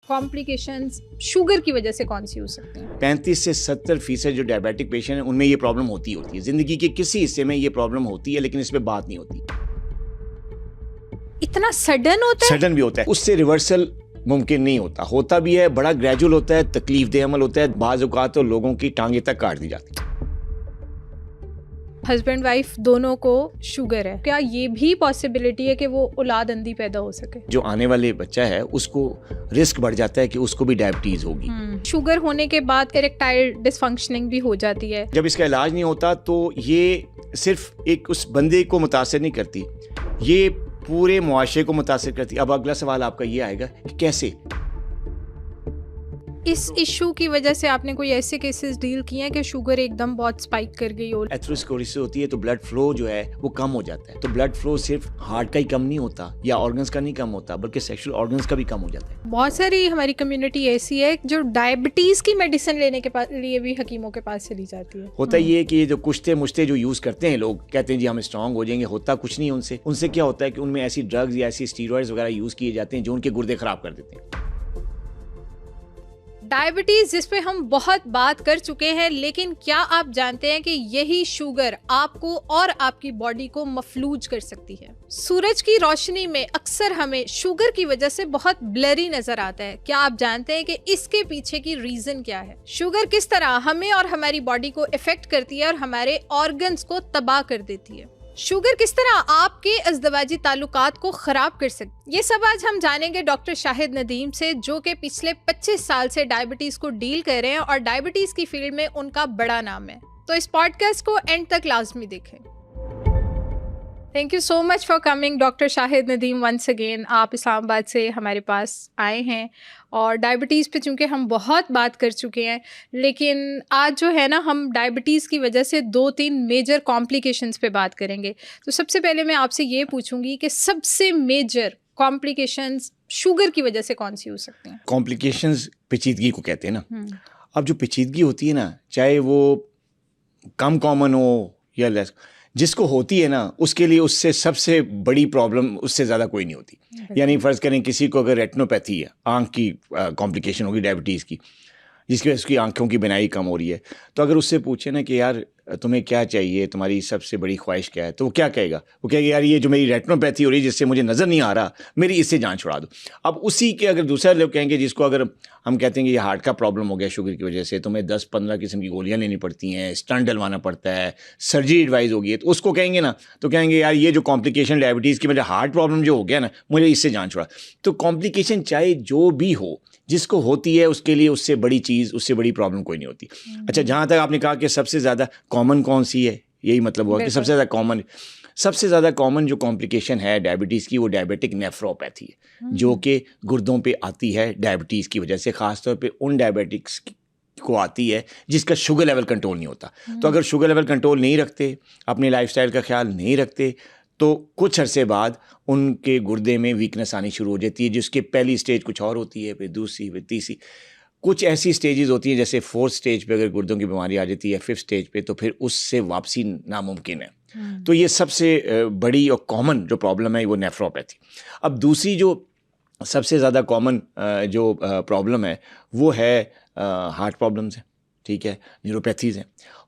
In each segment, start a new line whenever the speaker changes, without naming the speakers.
Complications sugar की वजह से कौन सी हो सकती हैं?
35 से 70% जो डायबिटिक पेशेंट हैं उनमें ये प्रॉब्लम होती है। ज़िंदगी के किसी हिस्से में ये प्रॉब्लम होती है, लेकिन इस पे बात नहीं होती।
इतना सडन होता है?
सडन भी होता है, उससे रिवर्सल मुमकिन नहीं होता भी है, बड़ा ग्रेजुअल होता है, तकलीफ देह अमल होता है, बाज़ औक़ात तो लोगों की टांगें तक काट दी जाती है।
हस्बैंड वाइफ दोनों को शुगर है, क्या ये भी पॉसिबिलिटी है कि वो औलाद अंधी पैदा हो सके?
जो आने वाले बच्चा है उसको रिस्क बढ़ जाता है कि उसको भी डायबिटीज होगी।
शुगर होने के बाद इरेक्टाइल डिसफंक्शनिंग भी हो जाती है।
जब इसका इलाज नहीं होता तो ये सिर्फ एक उस बंदे को मुतासिर नहीं करती, ये पूरे मुआशरे को मुतासिर करती। अब अगला सवाल आपका ये आएगा कि कैसे?
इस इशू की वजह से आपने कोई ऐसे केसेस डील किए हैं कि शुगर एकदम बहुत स्पाइक कर गई हो?
एथेरोस्क्लेरोसिस होती है तो ब्लड फ्लो जो है वो कम हो जाता है। तो ब्लड फ्लो सिर्फ हार्ट का ही कम नहीं होता या ऑर्गन्स का नहीं कम होता, बल्कि सेक्सुअल ऑर्गन्स का भी कम हो जाता है।
बहुत सारी हमारी कम्युनिटी ऐसी है जो डायबिटीज की मेडिसिन लेने के लिए भी हकीमों के पास चली जाती है।
होता ये है कि ये जो कुश्ते मुश्ते जो यूज करते हैं लोग, कहते हैं जी हम स्ट्रांग हो जाएंगे, होता कुछ नहीं उनसे क्या होता है कि उनमें ऐसी ड्रग्स या ऐसी स्टीरॉइड्स वगैरह यूज किए जाते हैं जो उनके गुर्दे खराब कर देते हैं।
डायबिटीज जिस पे हम बहुत बात कर चुके हैं, लेकिन क्या आप जानते हैं कि यही शुगर आपको और आपकी बॉडी को मफलूज कर सकती है? सूरज की रोशनी में अक्सर हमें शुगर की वजह से बहुत ब्लरी नजर आता है। क्या आप जानते हैं कि इसके पीछे की रीजन क्या है? शुगर किस तरह हमें और हमारी बॉडी को इफेक्ट करती है और हमारे ऑर्गन्स को तबाह कर देती है? शुगर किस तरह आपके अज़दवाजी ताल्लुकात को खराब कर सकती है? ये सब आज हम जानेंगे डॉक्टर शाहिद नदीम से, जो कि पिछले 25 साल से डायबिटीज को डील कर रहे हैं और डायबिटीज की फील्ड में उनका बड़ा नाम है। तो इस पॉडकास्ट को एंड तक लाजमी देखें। Thank you so much for coming doctor Shahid Nadeem once again. आप इस्लामाबाद से हमारे पास आए हैं और डायबिटीज़ पे चूँकि हम बहुत बात कर चुके हैं, लेकिन आज जो है ना, हम डायबिटीज़ की वजह से 2-3 मेजर कॉम्प्लिकेशंस पे बात करेंगे। तो सबसे पहले मैं आपसे ये पूछूंगी कि सबसे मेजर कॉम्प्लिकेशंस शुगर की वजह से कौन सी हो सकती हैं?
कॉम्प्लिकेशंस पेचीदगी को कहते हैं ना। अब जो पेचीदगी होती है ना, चाहे वो कम कॉमन हो या लेस, जिसको होती है ना उसके लिए उससे सबसे बड़ी प्रॉब्लम उससे ज़्यादा कोई नहीं होती। यानी फ़र्ज़ करें किसी को अगर रेटिनोपैथी है, आँख की कॉम्प्लिकेशन होगी डायबिटीज़ की, जिसकी वजह से उसकी आँखों की बिनाई कम हो रही है, तो अगर उससे पूछे ना कि यार तुम्हें क्या चाहिए, तुम्हारी सबसे बड़ी ख्वाहिश क्या है, तो वो क्या कहेगा? वो कहेगा यार ये जो मेरी रेटिनोपैथी हो रही है जिससे मुझे नज़र नहीं आ रहा, मेरी इससे जान छुड़ा दो। अब उसी के अगर दूसरा लोग कहेंगे जिसको अगर हम कहते हैं कि ये हार्ट का प्रॉब्लम हो गया शुगर की वजह से, तुम्हें 10-15 किस्म की गोलियां लेनी पड़ती हैं, स्टंट डलवाना पड़ता है, सर्जरी एडवाइस होगी, तो उसको कहेंगे ना, तो कहेंगे यार ये जो कॉम्प्लिकेशन डायबिटीज़ की वजह हार्ट प्रॉब्लम जो हो गया ना, मुझे इससे जान छुड़ा। तो कॉम्प्लिकेशन चाहे जो भी हो, जिसको होती है उसके लिए उससे बड़ी चीज़, उससे बड़ी प्रॉब्लम कोई नहीं होती। अच्छा, जहाँ तक आपने कहा कि सबसे ज़्यादा कॉमन कौन सी है, यही मतलब हुआ कि सबसे ज़्यादा कॉमन जो कॉम्प्लिकेशन है डायबिटीज़ की, वो डायबिटिक नेफ्रोपैथी है, जो कि गुर्दों पे आती है डायबिटीज़ की वजह से, ख़ासतौर पे उन डायबिटिक्स को आती है जिसका शुगर लेवल कंट्रोल नहीं होता। तो अगर शुगर लेवल कंट्रोल नहीं रखते, अपने लाइफस्टाइल का ख्याल नहीं रखते, तो कुछ अरसे बाद उनके गुर्दे में वीकनेस आनी शुरू हो जाती है, जिसकी पहली स्टेज कुछ और होती है, फिर दूसरी, फिर तीसरी, कुछ ऐसी स्टेजेस होती हैं जैसे 4th स्टेज पे अगर गुर्दों की बीमारी आ जाती है, 5th स्टेज पे, तो फिर उससे वापसी नामुमकिन है। तो ये सबसे बड़ी और कॉमन जो प्रॉब्लम है वो नेफ्रोपैथी। अब दूसरी जो सबसे ज़्यादा कॉमन जो प्रॉब्लम है वो है हार्ट प्रॉब्लम्स हैं, ठीक है, न्यूरोपैथीज़ हैं,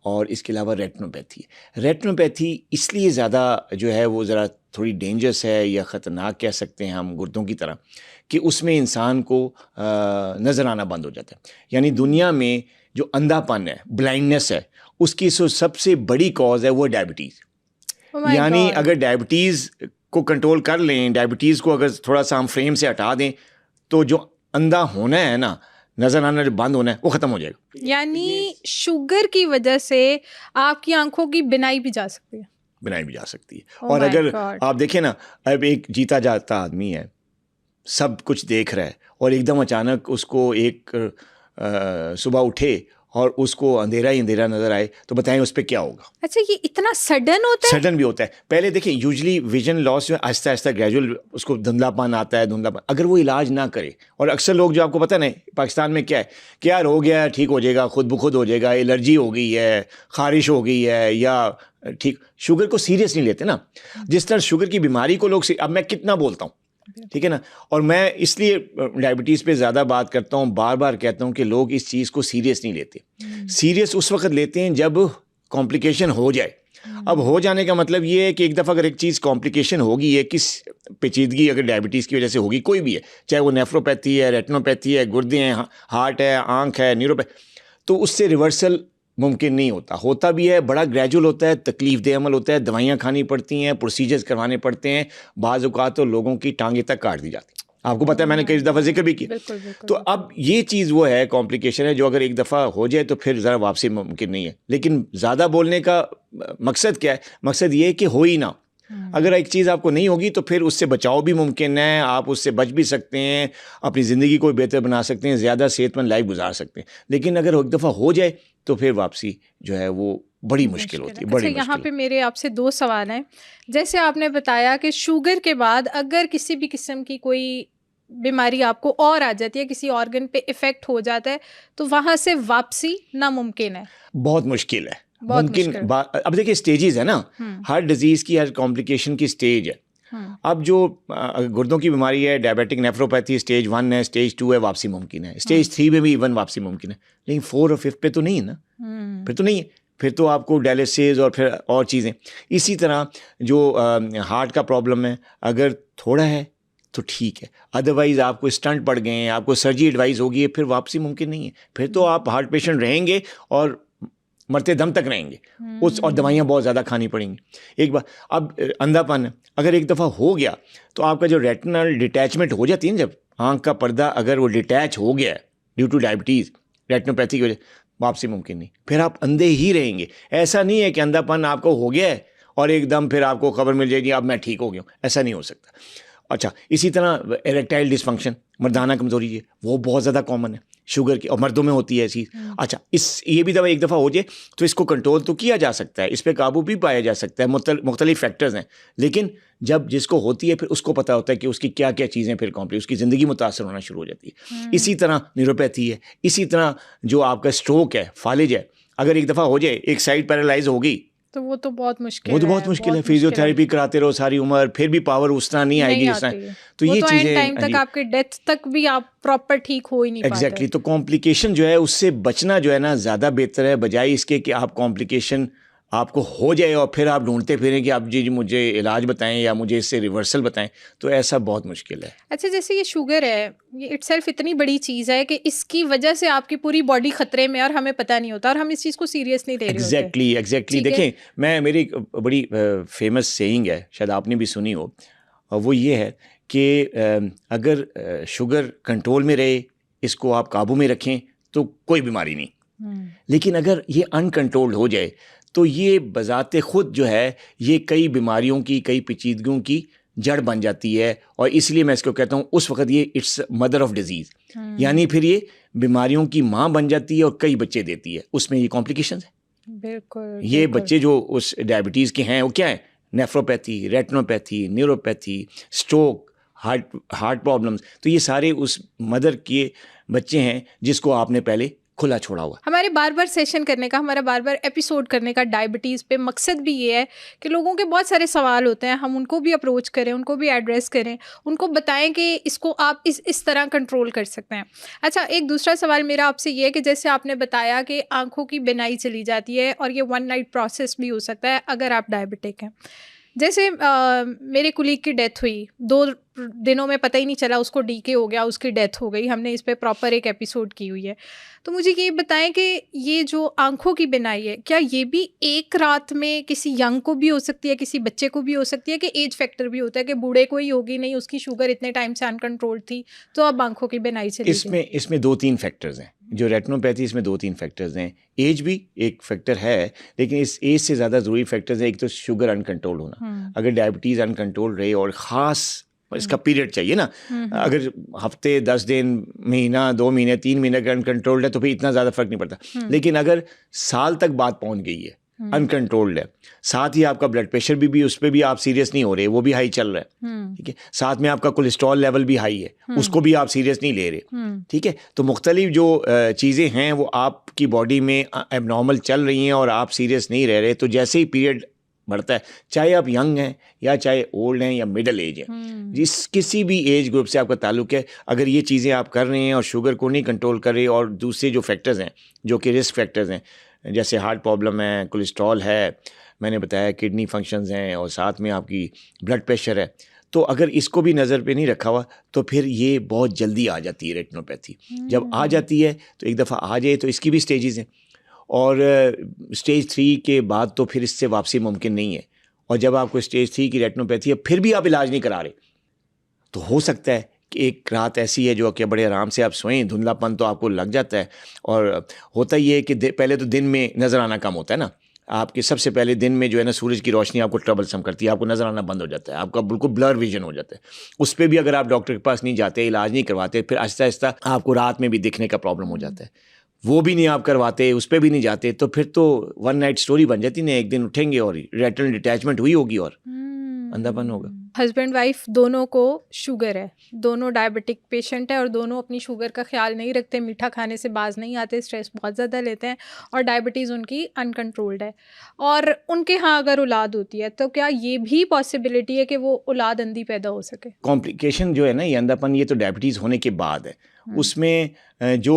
और इसके अलावा रेटिनोपैथी है। रेटिनोपैथी इसलिए ज़्यादा जो है वो ज़रा थोड़ी डेंजरस है या ख़तरनाक कह सकते हैं हम गुर्दों की तरह, कि उसमें इंसान को नज़र आना बंद हो जाता है। यानी दुनिया में जो अंधापन है, ब्लाइंडनेस है, उसकी सबसे बड़ी कॉज है वो डायबिटीज़। यानी अगर डायबिटीज़ को कंट्रोल कर लें, डायबिटीज़ को अगर थोड़ा सा हम फ्रेम से हटा दें, तो जो अंधा होना है ना, नज़र आना जो बंद होना है, वो ख़त्म हो जाएगा।
यानी शुगर की वजह से आपकी आंखों की बिनाई भी जा सकती है?
बिनाई भी जा सकती है। और अगर आप देखें ना, अब एक जीता जाता आदमी है, सब कुछ देख रहा है, और एकदम अचानक उसको एक सुबह उठे और उसको अंधेरा ही अंधेरा नजर आए, तो बताएं उस पर क्या होगा?
अच्छा, ये इतना सडन होता है?
सडन भी होता है। पहले देखिए, यूजली विजन लॉस जो है आहिस्ता आहिस्ता ग्रेजुअल उसको धुंधलापन आता है, धुंधलापन, अगर वो इलाज ना करे, और अक्सर लोग जो आपको पता है ना पाकिस्तान में क्या है कि यार हो गया, ठीक हो जाएगा, खुद ब खुद हो जाएगा, एलर्जी हो गई है, खारिश हो गई है, या ठीक, शुगर को सीरियस नहीं लेते ना। जिस तरह शुगर की बीमारी को लोग, अब मैं कितना बोलता हूँ, ठीक है ना। और मैं इसलिए डायबिटीज़ पे ज़्यादा बात करता हूँ, बार बार कहता हूँ कि लोग इस चीज़ को सीरियस नहीं लेते। सीरियस उस वक्त लेते हैं जब कॉम्प्लिकेशन हो जाए। अब हो जाने का मतलब ये है कि एक दफ़ा अगर एक चीज़ कॉम्प्लिकेशन होगी है, किस पेचीदगी अगर डायबिटीज़ की वजह से होगी, कोई भी है, चाहे वो नेफ्रोपैथी है, रेटिनोपैथी है, गुर्दे हैं, हार्ट है, आँख है, न्यूरोपैथी, तो उससे रिवर्सल मुमकिन नहीं होता। होता भी है, बड़ा ग्रेजुअल होता है, तकलीफ दे अमल होता है, दवाइयाँ खानी पड़ती हैं, प्रोसीजर्स करवाने पड़ते हैं, बाज़ औक़ात तो लोगों की टांगें तक काट दी जाती हैं। आपको पता है, मैंने कई दफ़ा जिक्र भी किया। तो अब ये चीज़ वो है, कॉम्प्लिकेशन है, जो अगर एक दफ़ा हो जाए तो फिर ज़रा वापसी मुमकिन नहीं है। लेकिन ज़्यादा बोलने का मकसद क्या है? मकसद ये है कि हो ही ना। अगर एक चीज़ आपको नहीं होगी तो फिर उससे बचाव भी मुमकिन है, आप उससे बच भी सकते हैं, अपनी ज़िंदगी को बेहतर बना सकते हैं, ज़्यादा सेहतमंद लाइफ गुजार सकते हैं। लेकिन अगर एक दफ़ा हो जाए तो फिर वापसी जो है वो बड़ी मुश्किल होती है। बड़ी
अच्छा, यहाँ पे मेरे आपसे 2 सवाल हैं। जैसे आपने बताया कि शुगर के बाद अगर किसी भी किस्म की कोई बीमारी आपको और आ जाती है, किसी ऑर्गन पे इफ़ेक्ट हो जाता है, तो वहाँ से वापसी नामुमकिन है।
बहुत मुश्किल है। मुमकिन अब देखिए स्टेजेस है ना, हर डिजीज़ की, हर कॉम्प्लिकेशन की स्टेज है। अब जो गुर्दों की बीमारी है, डायबिटिक नेफ्रोपैथी स्टेज 1 है, स्टेज 2 है, वापसी मुमकिन है। स्टेज 3 में भी इवन वापसी मुमकिन है, लेकिन 4 और 5 पे तो नहीं है ना। फिर तो नहीं है, फिर तो आपको डायलिसिस और फिर और चीज़ें। इसी तरह जो हार्ट का प्रॉब्लम है, अगर थोड़ा है तो ठीक है, अदरवाइज़ आपको स्टंट पड़ गए हैं, आपको सर्जरी एडवाइस होगी, फिर वापसी मुमकिन नहीं है। फिर तो आप हार्ट पेशेंट रहेंगे और मरते दम तक रहेंगे और दवाइयाँ बहुत ज़्यादा खानी पड़ेंगी। एक बार अब अंधापन है, अगर एक दफ़ा हो गया तो आपका जो रेटिनल डिटैचमेंट हो जाती है ना, जब आँख का पर्दा अगर वो डिटैच हो गया ड्यू टू डायबिटीज़, रेटिनोपैथी की वजह, वापसी मुमकिन नहीं, फिर आप अंधे ही रहेंगे। ऐसा नहीं है कि अंधापन आपको हो गया है और एकदम फिर आपको खबर मिल जाएगी अब मैं ठीक हो गया हूँ, ऐसा नहीं हो सकता। अच्छा, इसी तरह इरेक्टाइल डिसफंक्शन, मर्दाना कमज़ोरी है, वो बहुत ज़्यादा कॉमन है शुगर की, और मर्दों में होती है ऐसी। अच्छा, ये भी दवा एक दफ़ा हो जाए तो इसको कंट्रोल तो किया जा सकता है, इस पर काबू भी पाया जा सकता है, मुख्तलिफ फैक्टर्स हैं। लेकिन जब जिसको होती है फिर उसको पता होता है कि उसकी क्या क्या चीज़ें फिर उसकी ज़िंदगी मुतासर होना शुरू हो जाती है। इसी तरह न्यूरोपैथी है, इसी तरह जो आपका स्ट्रोक है, फालिज है, अगर एक दफ़ा हो जाए, एक साइड पैरालाइज हो गई तो
वो तो बहुत मुश्किल
है। वो तो बहुत मुश्किल है। फिजियोथेरेपी कराते रहो सारी उम्र, फिर भी पावर उस तरह नहीं आएगी जिस तरह।
तो ये चीज़ें टाइम तक आपके डेथ तक भी आप प्रॉपर ठीक हो ही नहीं पाते।
एग्जैक्टली। तो कॉम्प्लिकेशन जो है उससे बचना जो है ना ज़्यादा बेहतर है, बजाय इसके कि आप कॉम्प्लिकेशन आपको हो जाए और फिर आप ढूंढते फिरें कि आप जी मुझे इलाज बताएं या मुझे इससे रिवर्सल बताएं, तो ऐसा बहुत मुश्किल है।
अच्छा, जैसे ये शुगर है, ये इटसेल्फ इतनी बड़ी चीज़ है कि इसकी वजह से आपकी पूरी बॉडी खतरे में और हमें पता नहीं होता और हम इस चीज़ को सीरियस नहीं ले रहे होते।
एग्जैक्टली। देखें, मेरी बड़ी फेमस सेइंग है, शायद आपने भी सुनी हो, और वो ये है कि अगर शुगर कंट्रोल में रहे, इसको आप काबू में रखें तो कोई बीमारी नहीं। लेकिन अगर ये अनकंट्रोल्ड हो जाए तो ये बजाते खुद जो है ये कई बीमारियों की, कई पेचीदगियों की जड़ बन जाती है, और इसलिए मैं इसको कहता हूँ उस वक्त ये इट्स मदर ऑफ डिजीज़, यानी फिर ये बीमारियों की माँ बन जाती है और कई बच्चे देती है। उसमें ये कॉम्प्लिकेशंस है।
बिल्कुल।
ये बच्चे जो उस डायबिटीज़ के हैं वो क्या है? Nephropathy, retinopathy, neuropathy, stroke, heart problems, तो ये सारे उस मदर के बच्चे हैं जिसको आपने पहले खुला छोड़ा हुआ।
हमारे बार बार सेशन करने का, हमारा बार बार एपिसोड करने का डायबिटीज़ पे मकसद भी ये है कि लोगों के बहुत सारे सवाल होते हैं, हम उनको भी अप्रोच करें, उनको भी एड्रेस करें, उनको बताएं कि इसको आप इस तरह कंट्रोल कर सकते हैं। अच्छा, एक दूसरा सवाल मेरा आपसे ये है कि जैसे आपने बताया कि आँखों की बिनाई चली जाती है और ये 1 नाइट प्रोसेस भी हो सकता है अगर आप डायबिटिक हैं। जैसे मेरे कुलीग की डेथ हुई, 2 दिनों में पता ही नहीं चला उसको डीके हो गया, उसकी डेथ हो गई। हमने इस पे प्रॉपर एक एपिसोड की हुई है। तो मुझे ये बताएं कि ये जो आँखों की बिनाई है, क्या ये भी एक रात में किसी यंग को भी हो सकती है, किसी बच्चे को भी हो सकती है, कि एज फैक्टर भी होता है कि बूढ़े को ही होगी, नहीं उसकी शुगर इतने टाइम से अनकंट्रोल थी तो अब आँखों की बिनाई चली गई?
इसमें 2-3 फैक्टर्स हैं। जो रेटिनोपैथी, इसमें 2-3 फैक्टर्स हैं। एज भी एक फैक्टर है, लेकिन इस एज से ज़्यादा ज़रूरी फैक्टर्स है। एक तो शुगर अनकंट्रोल होना, अगर डायबिटीज़ अनकंट्रोल रहे और ख़ास इसका पीरियड चाहिए ना, अगर हफ्ते, 10 दिन, महीना, 2 महीने, 3 महीने अगर अनकंट्रोल्ड है तो फिर इतना ज़्यादा फ़र्क नहीं पड़ता। लेकिन अगर साल तक बात पहुंच गई है, अनकंट्रोल्ड है, साथ ही आपका ब्लड प्रेशर भी उस पर भी आप सीरियस नहीं हो रहे, वो भी हाई चल रहा है, ठीक है, साथ में आपका कोलेस्ट्रॉल लेवल भी हाई है, उसको भी आप सीरियस नहीं ले रहे, ठीक है, तो मुख्तलिफ जो चीज़ें हैं वो आपकी बॉडी में एबनॉर्मल चल रही हैं और आप सीरियस नहीं रह रहे, तो जैसे ही पीरियड बढ़ता है, चाहे आप यंग हैं या चाहे ओल्ड हैं या मिडिल एज है, जिस किसी भी एज ग्रुप से आपका ताल्लुक है, अगर ये चीज़ें आप कर रहे हैं और शुगर को नहीं कंट्रोल कर रहे और दूसरे जो फैक्टर्स हैं जो कि रिस्क फैक्टर्स हैं, जैसे हार्ट प्रॉब्लम है, कोलेस्ट्रॉल है, मैंने बताया किडनी फंक्शंस हैं और साथ में आपकी ब्लड प्रेशर है, तो अगर इसको भी नज़र पे नहीं रखा हुआ तो फिर ये बहुत जल्दी आ जाती है रेटिनोपैथी। जब आ जाती है तो एक दफ़ा आ जाए तो इसकी भी स्टेजेस हैं, और स्टेज 3 के बाद तो फिर इससे वापसी मुमकिन नहीं है। और जब आपको स्टेज 3 की रेटिनोपैथी है फिर भी आप इलाज नहीं करा रहे, तो हो सकता है कि एक रात ऐसी है जो कि बड़े आराम से आप सोएं, धुंधलापन तो आपको लग जाता है। और होता ये है कि पहले तो दिन में नज़र आना कम होता है ना, आपके सबसे पहले दिन में जो है ना सूरज की रोशनी आपको ट्रबलसम करती है, आपको नज़र आना बंद हो जाता है, आपका बिल्कुल ब्लर विजन हो जाता है। उस पर भी अगर आप डॉक्टर के पास नहीं जाते, इलाज नहीं करवाते, फिर आहिस्ता आहिस्ता आपको रात में भी दिखने का प्रॉब्लम हो जाता है, वो भी नहीं आप करवाते, उस पर भी नहीं जाते, तो फिर तो वन नाइट स्टोरी बन जाती ना, एक दिन उठेंगे और रेटिनल डिटैचमेंट हुई होगी और अंधापन होगा।
हस्बैंड वाइफ दोनों को शुगर है, दोनों डायबिटिक पेशेंट है और दोनों अपनी शुगर का ख्याल नहीं रखते, मीठा खाने से बाज नहीं आते, स्ट्रेस बहुत ज़्यादा लेते हैं और डायबिटीज़ उनकी अनकंट्रोल्ड है, और उनके यहाँ अगर औलाद होती है तो क्या ये भी पॉसिबिलिटी है कि वो औलाद अंधी पैदा हो सके?
कॉम्प्लिकेशन जो है ना, ये अंधापन, ये तो डायबिटीज़ होने के बाद है। उसमें जो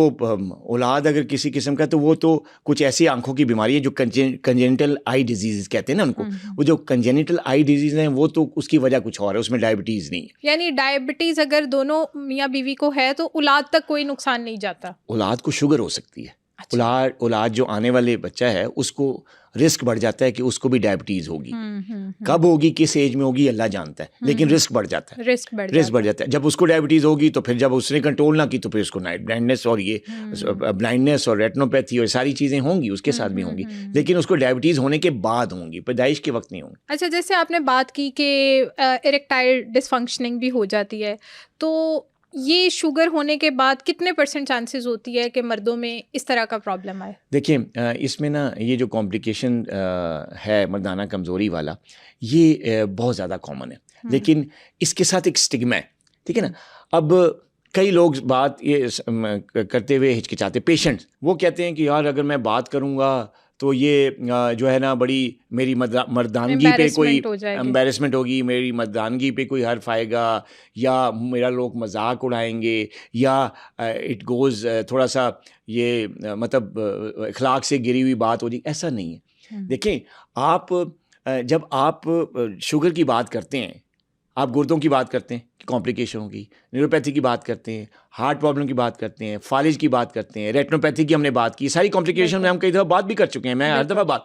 औलाद अगर किसी किस्म का, तो वो तो कुछ ऐसी आंखों की बीमारी है जो कंजेनिटल आई डिजीज़ कहते हैं ना उनको, वो जो कंजेनिटल आई डिजीज़ हैं वो तो उसकी वजह कुछ और है, उसमें डायबिटीज़ नहीं है।
यानी डायबिटीज़ अगर दोनों मियाँ बीवी को है तो औलाद तक कोई नुकसान नहीं जाता?
औलाद को शुगर हो सकती है। औलाद जो आने वाले बच्चा है उसको रिस्क बढ़ जाता है कि उसको भी डायबिटीज़ होगी। कब होगी, किस एज में होगी, अल्लाह जानता है, लेकिन रिस्क बढ़ जाता है, रिस्क बढ़ जाता है। जब उसको डायबिटीज़ होगी तो फिर जब उसने कंट्रोल ना की तो फिर उसको नाइट ब्लाइंडनेस और ये ब्लाइंडनेस और रेटिनोपैथी और सारी चीज़ें होंगी, उसके साथ भी होंगी, लेकिन उसको डायबिटीज़ होने के बाद होंगी, पैदाइश के वक्त नहीं होंगी।
अच्छा, जैसे आपने बात की कि इरेक्टाइल डिसफंक्शनिंग भी हो जाती है, तो ये शुगर होने के बाद कितने % चांसेस होती है कि मर्दों में इस तरह का प्रॉब्लम आए?
देखिए, इसमें ना ये जो कॉम्प्लिकेशन है मर्दाना कमज़ोरी वाला, ये बहुत ज़्यादा कॉमन है, लेकिन इसके साथ एक स्टिग्मा है, ठीक है ना। अब कई लोग बात ये करते हुए हिचकिचाते, पेशेंट्स वो कहते हैं कि यार अगर मैं बात करूँगा तो ये जो है ना बड़ी मेरी मर्दानगी पे कोई एम्बेरसमेंट होगी, मेरी मर्दानगी पे कोई हर्फ आएगा, या मेरा लोग मजाक उड़ाएंगे, या इट गोज़ थोड़ा सा ये मतलब अखलाक से गिरी हुई बात हो जाएगी। ऐसा नहीं है। देखें, आप जब आप शुगर की बात करते हैं, आप गुर्दों की बात करते हैं कि कॉम्प्लिकेशन होगी, न्यूरोपैथी की बात करते हैं, हार्ट प्रॉब्लम की बात करते हैं, फालिज की बात करते हैं, रेटिनोपैथी की हमने बात की, सारी कॉम्प्लिकेशन में हम कई दफ़ा बात भी कर चुके हैं, मैं हर दफ़ा बात।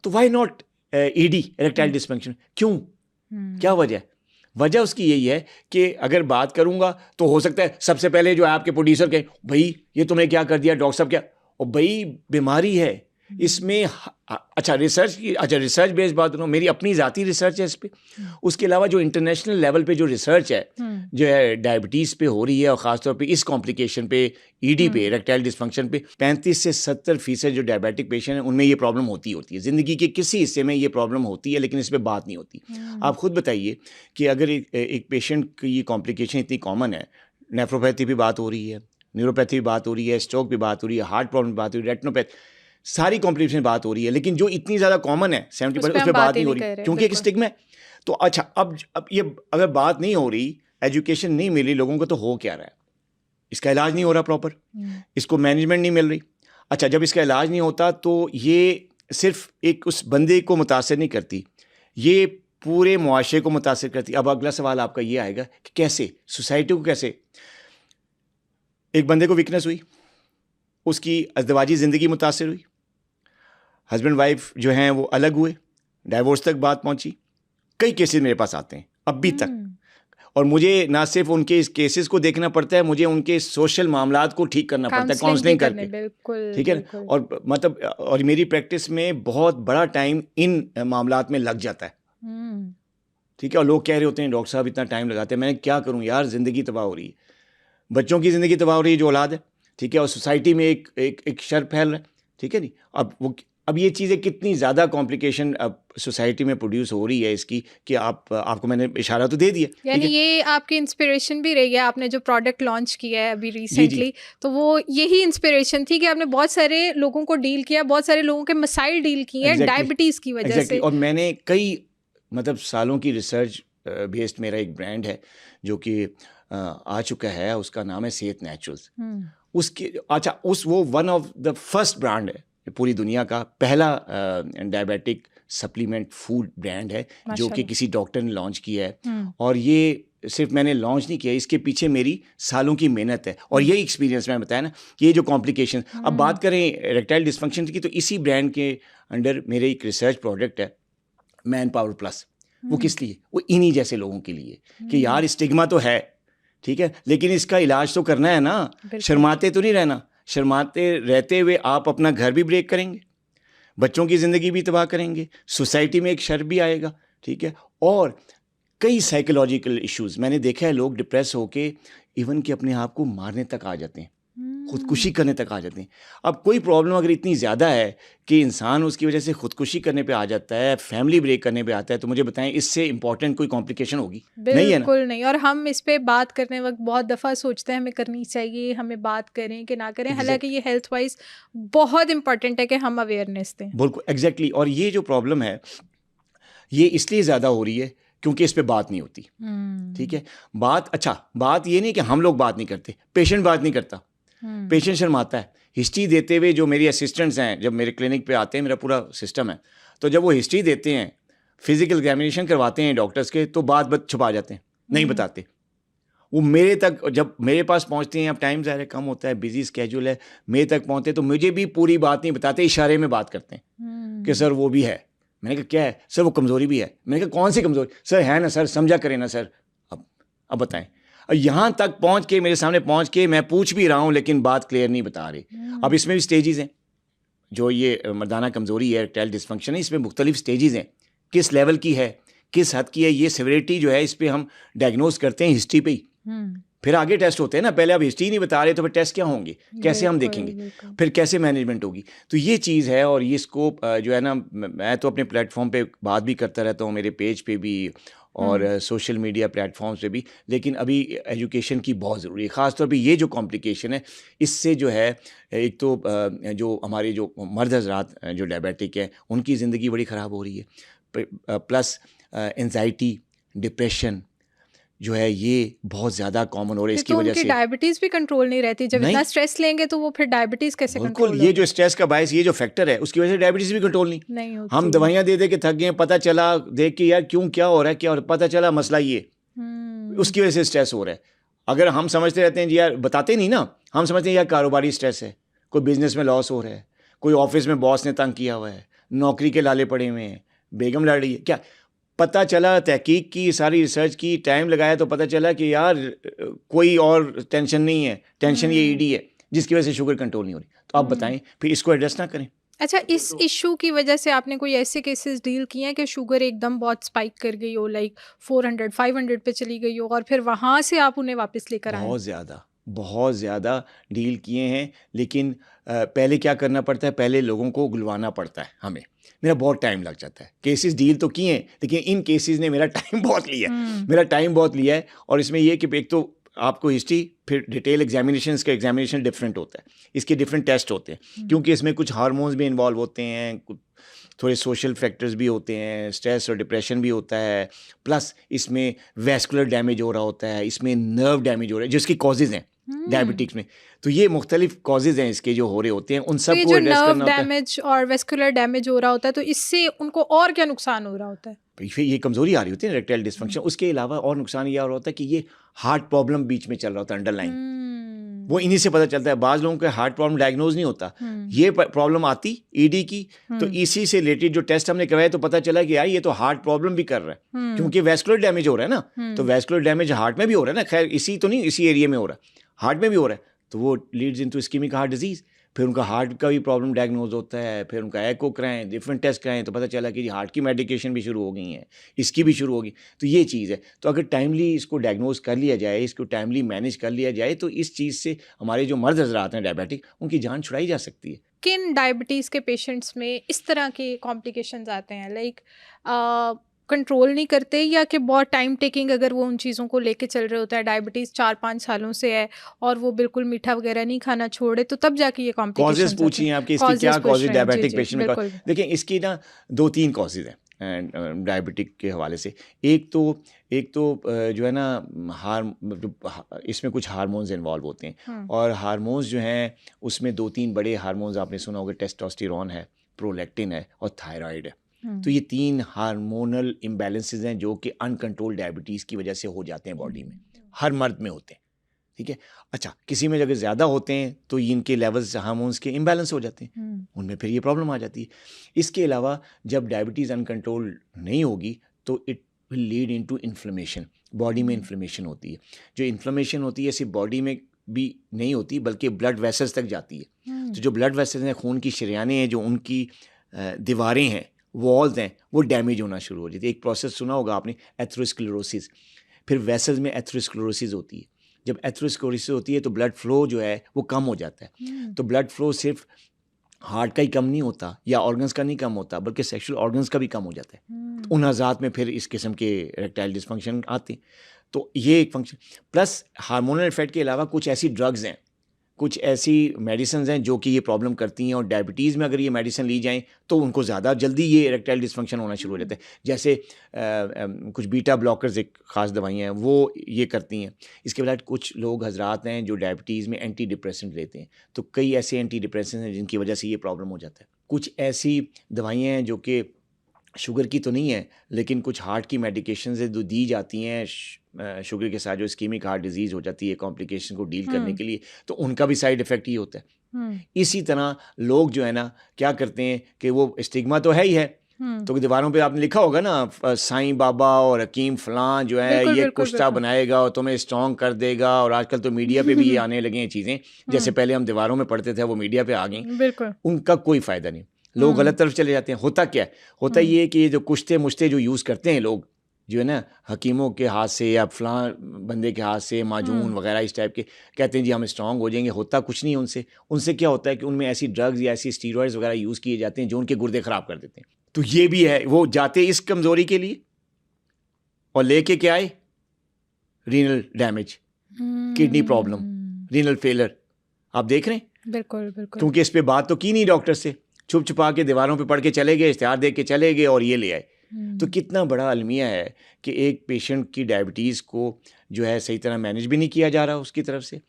तो why not ED, erectile dysfunction, क्यों, क्या वजह है? वजह उसकी यही है कि अगर बात करूंगा तो हो सकता है सबसे पहले जो है आपके प्रोड्यूसर कहें, भाई ये तुमने क्या कर दिया डॉक्टर साहब, क्या, और भाई बीमारी है इसमें। अच्छा, रिसर्च बेस्ड बात करूँ, मेरी अपनी ज़ाती रिसर्च है इस पे, उसके अलावा जो इंटरनेशनल लेवल पे जो रिसर्च है जो है डायबिटीज़ पे हो रही है, और ख़ासतौर पे इस कॉम्प्लिकेशन पे, ईडी पे, इरेक्टाइल डिसफंक्शन पे, 35 से 70% जो डायबिटिक पेशेंट हैं उनमें ये प्रॉब्लम होती है। ज़िंदगी के किसी हिस्से में ये प्रॉब्लम होती है, लेकिन इस पर बात नहीं होती। आप खुद बताइए कि अगर एक पेशेंट की ये कॉम्प्लिकेशन इतनी कॉमन है, नेफ्रोपैथी भी बात हो रही है, न्यूरोपैथी भी बात हो रही है, स्ट्रोक भी बात हो रही है, हार्ट प्रॉब्लम भी बात हो रही है, रेटिनोपैथी, सारी कॉम्प्लिकेशन बात हो रही है, लेकिन जो इतनी ज़्यादा कॉमन है 70% उस पर बात नहीं हो रही, क्योंकि एक स्टिग्मा है। तो अच्छा, अब ये अगर बात नहीं हो रही, एजुकेशन नहीं मिल रही लोगों को, तो हो क्या रहा है? इसका इलाज नहीं हो रहा प्रॉपर, इसको मैनेजमेंट नहीं मिल रही। अच्छा, जब इसका इलाज नहीं होता तो ये सिर्फ एक उस बंदे को मुतासर नहीं करती, ये पूरे मुआशरे को मुतासर करती। अब अगला सवाल आपका ये आएगा कि कैसे, सोसाइटी को कैसे, एक बंदे को वीकनेस हुई, उसकी अज़दवाजी ज़िंदगी मुतासर हुई, हस्बैंड वाइफ जो हैं वो अलग हुए, डाइवोर्स तक बात पहुंची, कई केसेस मेरे पास आते हैं अभी तक, और मुझे ना सिर्फ उनके इस केसेस को देखना पड़ता है, मुझे उनके सोशल मामलात को ठीक करना पड़ता है, काउंसलिंग करके, ठीक है ना। और मतलब, और मेरी प्रैक्टिस में बहुत बड़ा टाइम इन मामलात में लग जाता है, ठीक है। और लोग कह रहे होते हैं डॉक्टर साहब इतना टाइम लगाते हैं, मैंने क्या करूं यार, ज़िंदगी तबाह हो रही है, बच्चों की ज़िंदगी तबाह हो रही है जो औलाद है, ठीक है, और सोसाइटी में एक शर फैल रहा है, ठीक है नहीं। अब वो अब ये चीज़ें कितनी ज़्यादा कॉम्प्लिकेशन अब सोसाइटी में प्रोड्यूस हो रही है इसकी कि आपको मैंने इशारा तो दे दिया,
यानी ये आपकी इंस्पिरेशन भी रही है, आपने जो प्रोडक्ट लॉन्च किया है अभी रिसेंटली, तो वो यही इंस्पिरेशन थी कि आपने बहुत सारे लोगों को डील किया, बहुत सारे लोगों के मसाइल डील किए हैं डायबिटीज़ की वजह से।
और मैंने कई मतलब सालों की रिसर्च बेस्ड मेरा एक ब्रांड है जो कि आ चुका है, उसका नाम है सेहत नेचुरल्स। उसके वो one of the first brand है पूरी दुनिया का, पहला डायबिटिक सप्लीमेंट फूड ब्रांड है जो कि किसी डॉक्टर ने लॉन्च किया है। और ये सिर्फ मैंने लॉन्च नहीं किया, इसके पीछे मेरी सालों की मेहनत है और यही एक्सपीरियंस मैंने बताया ना, ये जो कॉम्प्लिकेशन। अब बात करें इरेक्टाइल डिस्फंक्शन की, तो इसी ब्रांड के अंडर मेरे एक रिसर्च प्रोजेक्ट है मैन पावर प्लस। वो किस लिए? वो इन्हीं जैसे लोगों के लिए कि यार स्टिग्मा तो है, ठीक है, लेकिन इसका इलाज तो करना है ना, शर्माते तो नहीं रहना। शर्माते रहते हुए आप अपना घर भी ब्रेक करेंगे, बच्चों की ज़िंदगी भी तबाह करेंगे, सोसाइटी में एक शर भी आएगा, ठीक है। और कई साइकोलॉजिकल इश्यूज़ मैंने देखा है, लोग डिप्रेस होके इवन कि अपने आप को मारने तक आ जाते हैं, खुदकुशी करने तक आ जाते हैं। अब कोई प्रॉब्लम अगर इतनी ज़्यादा है कि इंसान उसकी वजह से खुदकुशी करने पे आ जाता है, फैमिली ब्रेक करने पे आता है, तो मुझे बताएं इससे इंपॉर्टेंट कोई कॉम्प्लिकेशन होगी? नहीं है ना?
बिल्कुल नहीं। और हम इस पे बात करने वक्त बहुत दफ़ा सोचते हैं हमें करनी चाहिए, हमें बात करें कि ना करें, हालांकि ये हेल्थ वाइज बहुत इंपॉर्टेंट है कि हम अवेयरनेस दें।
बिल्कुल एग्जैक्टली। और ये जो प्रॉब्लम है ये इसलिए ज़्यादा हो रही है क्योंकि इस पे बात नहीं होती, ठीक है। बात ये नहीं कि हम लोग बात नहीं करते, पेशेंट बात नहीं करता, पेशेंट शर्माता है। हिस्ट्री देते हुए जो मेरी असिस्टेंट्स हैं, जब मेरे क्लिनिक पे आते हैं, मेरा पूरा सिस्टम है, तो जब वो हिस्ट्री देते हैं, फिजिकल एग्जामिनेशन करवाते हैं डॉक्टर्स के, तो बात छुपा जाते हैं, नहीं बताते। वो मेरे तक जब मेरे पास पहुंचते हैं, अब टाइम ज़्यादा कम होता है, बिजी स्केड्यूल है, मेरे तक पहुंचते हैं तो मुझे भी पूरी बात नहीं बताते, इशारे में बात करते हैं कि सर वो भी है। मैंने कहा क्या है सर? वो कमज़ोरी भी है। मैंने कहा कौन सी कमज़ोरी? सर है ना सर, समझा करें ना सर। अब बताएं। और यहाँ तक पहुँच के, मेरे सामने पहुँच के मैं पूछ भी रहा हूँ लेकिन बात क्लियर नहीं बता रही। अब इसमें भी स्टेजेस हैं, जो ये मर्दाना कमज़ोरी है, इरेक्टाइल डिस्फंक्शन है, इसमें मुख्तलिफ स्टेजेस हैं, किस लेवल की है, किस हद की है, ये सिविरिटी जो है इस पर हम डायग्नोज करते हैं हिस्ट्री पे ही, फिर आगे टेस्ट होते हैं ना। पहले अब हिस्ट्री नहीं बता रहे तो फिर टेस्ट क्या होंगे, कैसे हम देखेंगे, फिर कैसे मैनेजमेंट होगी। तो ये चीज़ है। और ये स्कोप जो है ना, मैं तो अपने प्लेटफॉर्म पे बात भी करता रहता हूँ, मेरे पेज पे भी और सोशल मीडिया प्लेटफॉर्म्स पे भी, लेकिन अभी एजुकेशन की बहुत ज़रूरी है। ख़ासतौर पे ये जो कॉम्प्लिकेशन है, इससे जो है एक तो जो हमारे जो मर्द हज़रात जो डायबिटिक है उनकी ज़िंदगी बड़ी ख़राब हो रही है, प्लस एंजाइटी, डिप्रेशन जो है ये बहुत ज़्यादा कॉमन हो रहा है। इसकी वजह से
डायबिटीज़ भी कंट्रोल नहीं रहती। जब इतना स्ट्रेस लेंगे तो वो फिर डायबिटीज़ कैसे कंट्रोल होगी?
ये जो स्ट्रेस का बायस, ये जो फैक्टर है, उसकी वजह से डायबिटीज़ भी कंट्रोल नहीं होती। हम दवाइयाँ दे के थक गए, पता चला देख के यार क्यों, क्या हो रहा है, क्या हो रहा है, पता चला मसला ये, उसकी वजह से स्ट्रेस हो रहा है। अगर हम समझते रहते हैं जी यार, बताते नहीं ना, हम समझते हैं यार कारोबारी स्ट्रेस है, कोई बिजनेस में लॉस हो रहा है, कोई ऑफिस में बॉस ने तंग किया हुआ है, नौकरी के लाले पड़े हुए हैं, बेगम लड़ रही है, क्या पता चला, तहकीक की, सारी रिसर्च की, टाइम लगाया तो पता चला कि यार कोई और टेंशन नहीं है, टेंशन ये ईडी है जिसकी वजह से शुगर कंट्रोल नहीं हो रही। तो आप बताएं, फिर इसको एड्रेस ना करें।
अच्छा, इस इशू की वजह से आपने कोई ऐसे केसेस डील किए हैं कि शुगर एकदम बहुत स्पाइक कर गई हो, लाइक 400-500 पे चली गई हो, और फिर वहाँ से आप उन्हें वापस लेकर आए?
बहुत ज़्यादा डील किए हैं, लेकिन पहले क्या करना पड़ता है, पहले लोगों को गुलवाना पड़ता है हमें। मेरा बहुत टाइम लग जाता है। केसेस डील तो किए हैं, लेकिन इन केसेस ने मेरा टाइम बहुत लिया है। और इसमें यह कि एक तो आपको हिस्ट्री, फिर डिटेल एग्जामिनेशन डिफरेंट होता है, इसके डिफरेंट टेस्ट होते हैं, क्योंकि इसमें कुछ हार्मोन्स भी इन्वॉल्व होते हैं, थोड़े सोशल फैक्टर्स भी होते हैं, स्ट्रेस और डिप्रेशन भी होता है, प्लस इसमें वैस्कुलर डैमेज हो रहा होता है, इसमें नर्व डैमेज हो रहा है, जिसकी कॉजेज़ हैं डायबिटिक्स में। तो ये मुख्तलिफ कॉजेज़ हैं इसके जो हो रहे होते हैं, उन सब को एड्रेस करना होता है।
डैमेज और वैस्कुलर डैमेज हो रहा होता है, तो इससे उनको और क्या नुकसान हो रहा होता है?
फिर ये कमज़ोरी आ रही होती है, इरेक्टाइल डिस्फंक्शन। उसके अलावा और नुकसान ये हो रहा होता है कि ये हार्ट प्रॉब्लम बीच में चल रहा होता है, अंडरलाइन। वो इन्हीं से पता चलता है। बाज़ लोगों के हार्ट प्रॉब्लम डायग्नोज नहीं होता, ये प्रॉब्लम आती ईडी की, तो इसी से रिलेटेड जो टेस्ट हमने करवाए तो पता चला कि यार ये तो हार्ट प्रॉब्लम भी कर रहा है, क्योंकि वैस्कुलर डैमेज हो रहा है ना। तो वैस्कुलर डैमेज हार्ट में भी हो रहा है ना, खैर इसी एरिया में हो रहा है, हार्ट में भी हो रहा है, तो वो Leeds into ischaemic heart disease. फिर उनका हार्ट का भी प्रॉब्लम डायग्नोज होता है, फिर उनका एको कराएं, डिफरेंट टेस्ट कराएं, तो पता चला कि जी हार्ट की मेडिकेशन भी शुरू हो गई हैं, इसकी भी शुरू होगी। तो ये चीज़ है। तो अगर टाइमली इसको डायग्नोज कर लिया जाए, इसको टाइमली मैनेज कर लिया जाए, तो इस चीज़ से हमारे जो मर्द हजरात हैं डायबिटिक, उनकी जान छुड़ाई जा सकती है।
किन डायबिटीज़ के पेशेंट्स में इस तरह के कॉम्प्लिकेशंस आते हैं, लाइक कंट्रोल नहीं करते, या कि बहुत टाइम टेकिंग अगर वो उन चीज़ों को लेके चल रहे होता है, डायबिटीज़ 4-5 सालों से है और वो बिल्कुल मीठा वगैरह नहीं खाना छोड़े, तो तब जाके ये कॉम्प्लिकेशंस
कॉजेज़
आते
पूछिए
हैं।
आपकी, इसकी
कॉजेज़
क्या
पूछ
कॉजेज़
रहे हैं, जी,
डायबिटिक
जी,
पेशेंट में।
बिल्कुल।
देखिए इसकी ना 2-3 कॉजेज़ हैं डायबिटिक के हवाले से। एक तो जो है ना इसमें कुछ हार्मोन्स इन्वॉल्व होते हैं, और हार्मोन्स जो हैं उसमें 2-3 बड़े हार्मोन्स आपने सुना होगा, टेस्टोस्टेरोन है, प्रोलैक्टिन है और थायराइड है। तो ये 3 हार्मोनल इम्बैलेंसेस हैं जो कि अनकंट्रोल्ड डायबिटीज़ की वजह से हो जाते हैं बॉडी में, हर मर्द में होते हैं। ठीक है। अच्छा, किसी में अगर ज़्यादा होते हैं तो इनके लेवल्स हार्मोन्स के इम्बैलेंस हो जाते हैं, उनमें फिर ये प्रॉब्लम आ जाती है। इसके अलावा जब डायबिटीज़ अनकंट्रोल नहीं होगी तो it will lead into inflammation, body में इन्फ्लेमेशन होती है। जो इन्फ्लेमेशन होती है सिर्फ बॉडी में भी नहीं होती बल्कि ब्लड वेसल्स तक जाती है। तो जो ब्लड वेसल्स हैं, खून की शरियानें हैं, जो उनकी दीवारें हैं, वॉल्स हैं, वो डैमेज होना शुरू हो जाती है। एक प्रोसेस सुना होगा आपने, एथेरोस्क्लेरोसिस। फिर वेसल्स में एथेरोस्क्लेरोसिस होती है। जब एथेरोस्क्लेरोसिस होती है तो ब्लड फ्लो जो है वो कम हो जाता है। तो ब्लड फ्लो सिर्फ हार्ट का ही कम नहीं होता या ऑर्गन्स का नहीं कम होता, बल्कि सेक्सुअल ऑर्गन्स का भी कम हो जाता है। तो उन हज़ात में फिर इस किस्म के इरेक्टाइल डिसफंक्शन आते हैं। तो ये एक फंक्शन, प्लस हार्मोनल इफेक्ट के अलावा कुछ ऐसी ड्रग्स हैं, कुछ ऐसी मेडिसिन हैं जो कि ये प्रॉब्लम करती हैं, और डायबिटीज़ में अगर ये मेडिसिन ली जाएं तो उनको ज़्यादा जल्दी ये इरेक्टाइल डिसफंक्शन होना शुरू हो जाता है। जैसे कुछ बीटा ब्लॉकर्स एक ख़ास दवाइयाँ हैं वो ये करती हैं। इसके बाद कुछ लोग हजरात हैं जो डायबिटीज़ में एंटी डिप्रेसेंट लेते हैं, तो कई ऐसे एंटी डिप्रेसेंट हैं जिनकी वजह से ये प्रॉब्लम हो जाता है। कुछ ऐसी दवाइयाँ हैं जो कि शुगर की तो नहीं है, लेकिन कुछ हार्ट की मेडिकेशन से जो दी जाती हैं शुगर के साथ, जो इस्कीमिक हार्ट डिजीज़ हो जाती है, कॉम्प्लिकेशन को डील करने के लिए, तो उनका भी साइड इफ़ेक्ट ही होता है। इसी तरह लोग जो है ना क्या करते हैं कि वो स्टिग्मा तो है ही है, तो दीवारों पे आपने लिखा होगा ना, साईं बाबा और हकीम फलां जो है ये कुश्ता बनाएगा और तुम्हें स्ट्रॉन्ग कर देगा, और आजकल तो मीडिया पे भी ये आने लगे हैं चीज़ें, जैसे पहले हम दीवारों में पढ़ते थे वो मीडिया पे आ गई। उनका कोई फ़ायदा नहीं, लोग गलत तरफ चले जाते हैं। होता क्या है, होता ये कि ये जो कुश्ते मुश्ते जो यूज़ करते हैं लोग जो है ना, हकीमों के हाथ से या फलां बंदे के हाथ से, माजून वगैरह इस टाइप के, कहते हैं जी हम स्ट्रॉन्ग हो जाएंगे। होता कुछ नहीं उनसे। उनसे क्या होता है कि उनमें ऐसी ड्रग्स या ऐसी स्टीरॉइड्स वगैरह यूज़ किए जाते हैं जो उनके गुर्दे ख़राब कर देते हैं। तो ये भी है, वो जाते इस कमज़ोरी के लिए और लेके क्या आए, renal damage, kidney problem, renal failure. आप देख रहे हैं,
बिल्कुल बिल्कुल,
क्योंकि इस पर बात तो की नहीं डॉक्टर से, छुप छुपा के दीवारों पे पढ़ के चले गए, इश्तिहार देख के चले गए और ये ले आए। तो कितना बड़ा अलमिया है कि एक पेशेंट की डायबिटीज़ को जो है सही तरह मैनेज भी नहीं किया जा रहा उसकी तरफ से।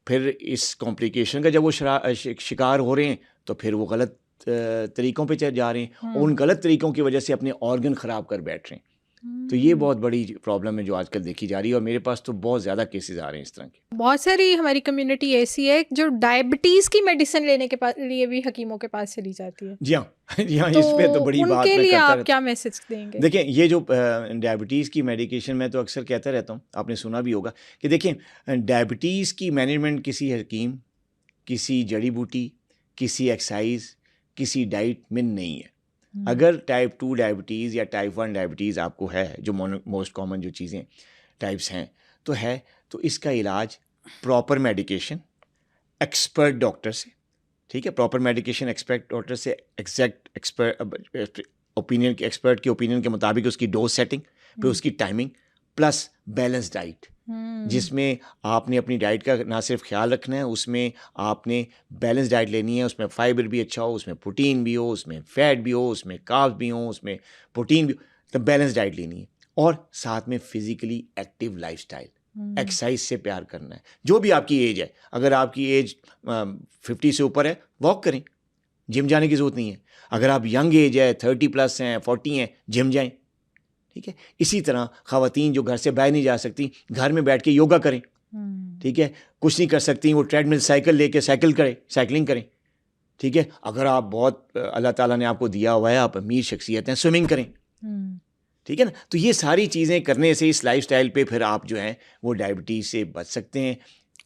फिर इस कॉम्प्लिकेशन का जब वो शिकार हो रहे हैं तो फिर वो गलत तरीक़ों पे जा रहे हैं, और उन गलत तरीक़ों की वजह से अपने ऑर्गन ख़राब कर बैठ रहे हैं। तो ये बहुत बड़ी प्रॉब्लम है जो आजकल देखी जा रही है, और मेरे पास तो बहुत ज़्यादा केसेस आ रहे हैं इस तरह के।
बहुत सारी हमारी कम्युनिटी ऐसी है जो डायबिटीज़ की मेडिसिन लेने के लिए भी हकीमों के पास चली जाती है।
जी हाँ, इस पे तो बड़ी बात
उनके
मैं
लिए
करता
आप
रहता
क्या मैसेज देंगे?
देखिए, ये जो डायबिटीज़ की मेडिकेशन मैं तो अक्सर कहता रहता हूँ, आपने सुना भी होगा कि देखिए डायबिटीज़ की मैनेजमेंट किसी हकीम, किसी जड़ी बूटी, किसी एक्सरसाइज, किसी डाइट में नहीं है। अगर टाइप 2 डायबिटीज़ या टाइप 1 डायबिटीज़ आपको है, जो मोस्ट कॉमन जो चीज़ें टाइप्स हैं तो इसका इलाज प्रॉपर मेडिकेशन, एक्सपर्ट डॉक्टर से, ठीक है, प्रॉपर मेडिकेशन एक्सपर्ट डॉक्टर से, एग्जैक्ट एक्सपर्ट ओपिनियन के, एक्सपर्ट के ओपिनियन के मुताबिक उसकी डोज सेटिंग, फिर उसकी टाइमिंग, प्लस बैलेंस डाइट, जिसमें आपने अपनी डाइट का ना सिर्फ ख्याल रखना है, उसमें आपने बैलेंस डाइट लेनी है। उसमें फाइबर भी अच्छा हो, उसमें प्रोटीन भी हो, उसमें फैट भी हो, उसमें कार्ब्स भी हो, उसमें प्रोटीन भी हो, तो बैलेंस डाइट लेनी है। और साथ में फिज़िकली एक्टिव लाइफस्टाइल, एक्सरसाइज से प्यार करना है। जो भी आपकी एज है, अगर आपकी एज 50 से ऊपर है, वॉक करें, जिम जाने की ज़रूरत नहीं है। अगर आप यंग एज है, 30+ हैं, 40 हैं, जिम जाएं, ठीक है। इसी तरह ख़वातीन जो घर से बाहर नहीं जा सकती, घर में बैठ के योगा करें, ठीक है। कुछ नहीं कर सकती, वो ट्रेडमिल साइकिल लेके साइकिलिंग करें, ठीक है। अगर आप बहुत अल्लाह ताला ने आपको दिया हुआ है, आप अमीर शख्सियत हैं, स्विमिंग करें, ठीक है ना। तो ये सारी चीज़ें करने से, इस लाइफस्टाइल पे फिर आप जो हैं वो डायबिटीज़ से बच सकते हैं।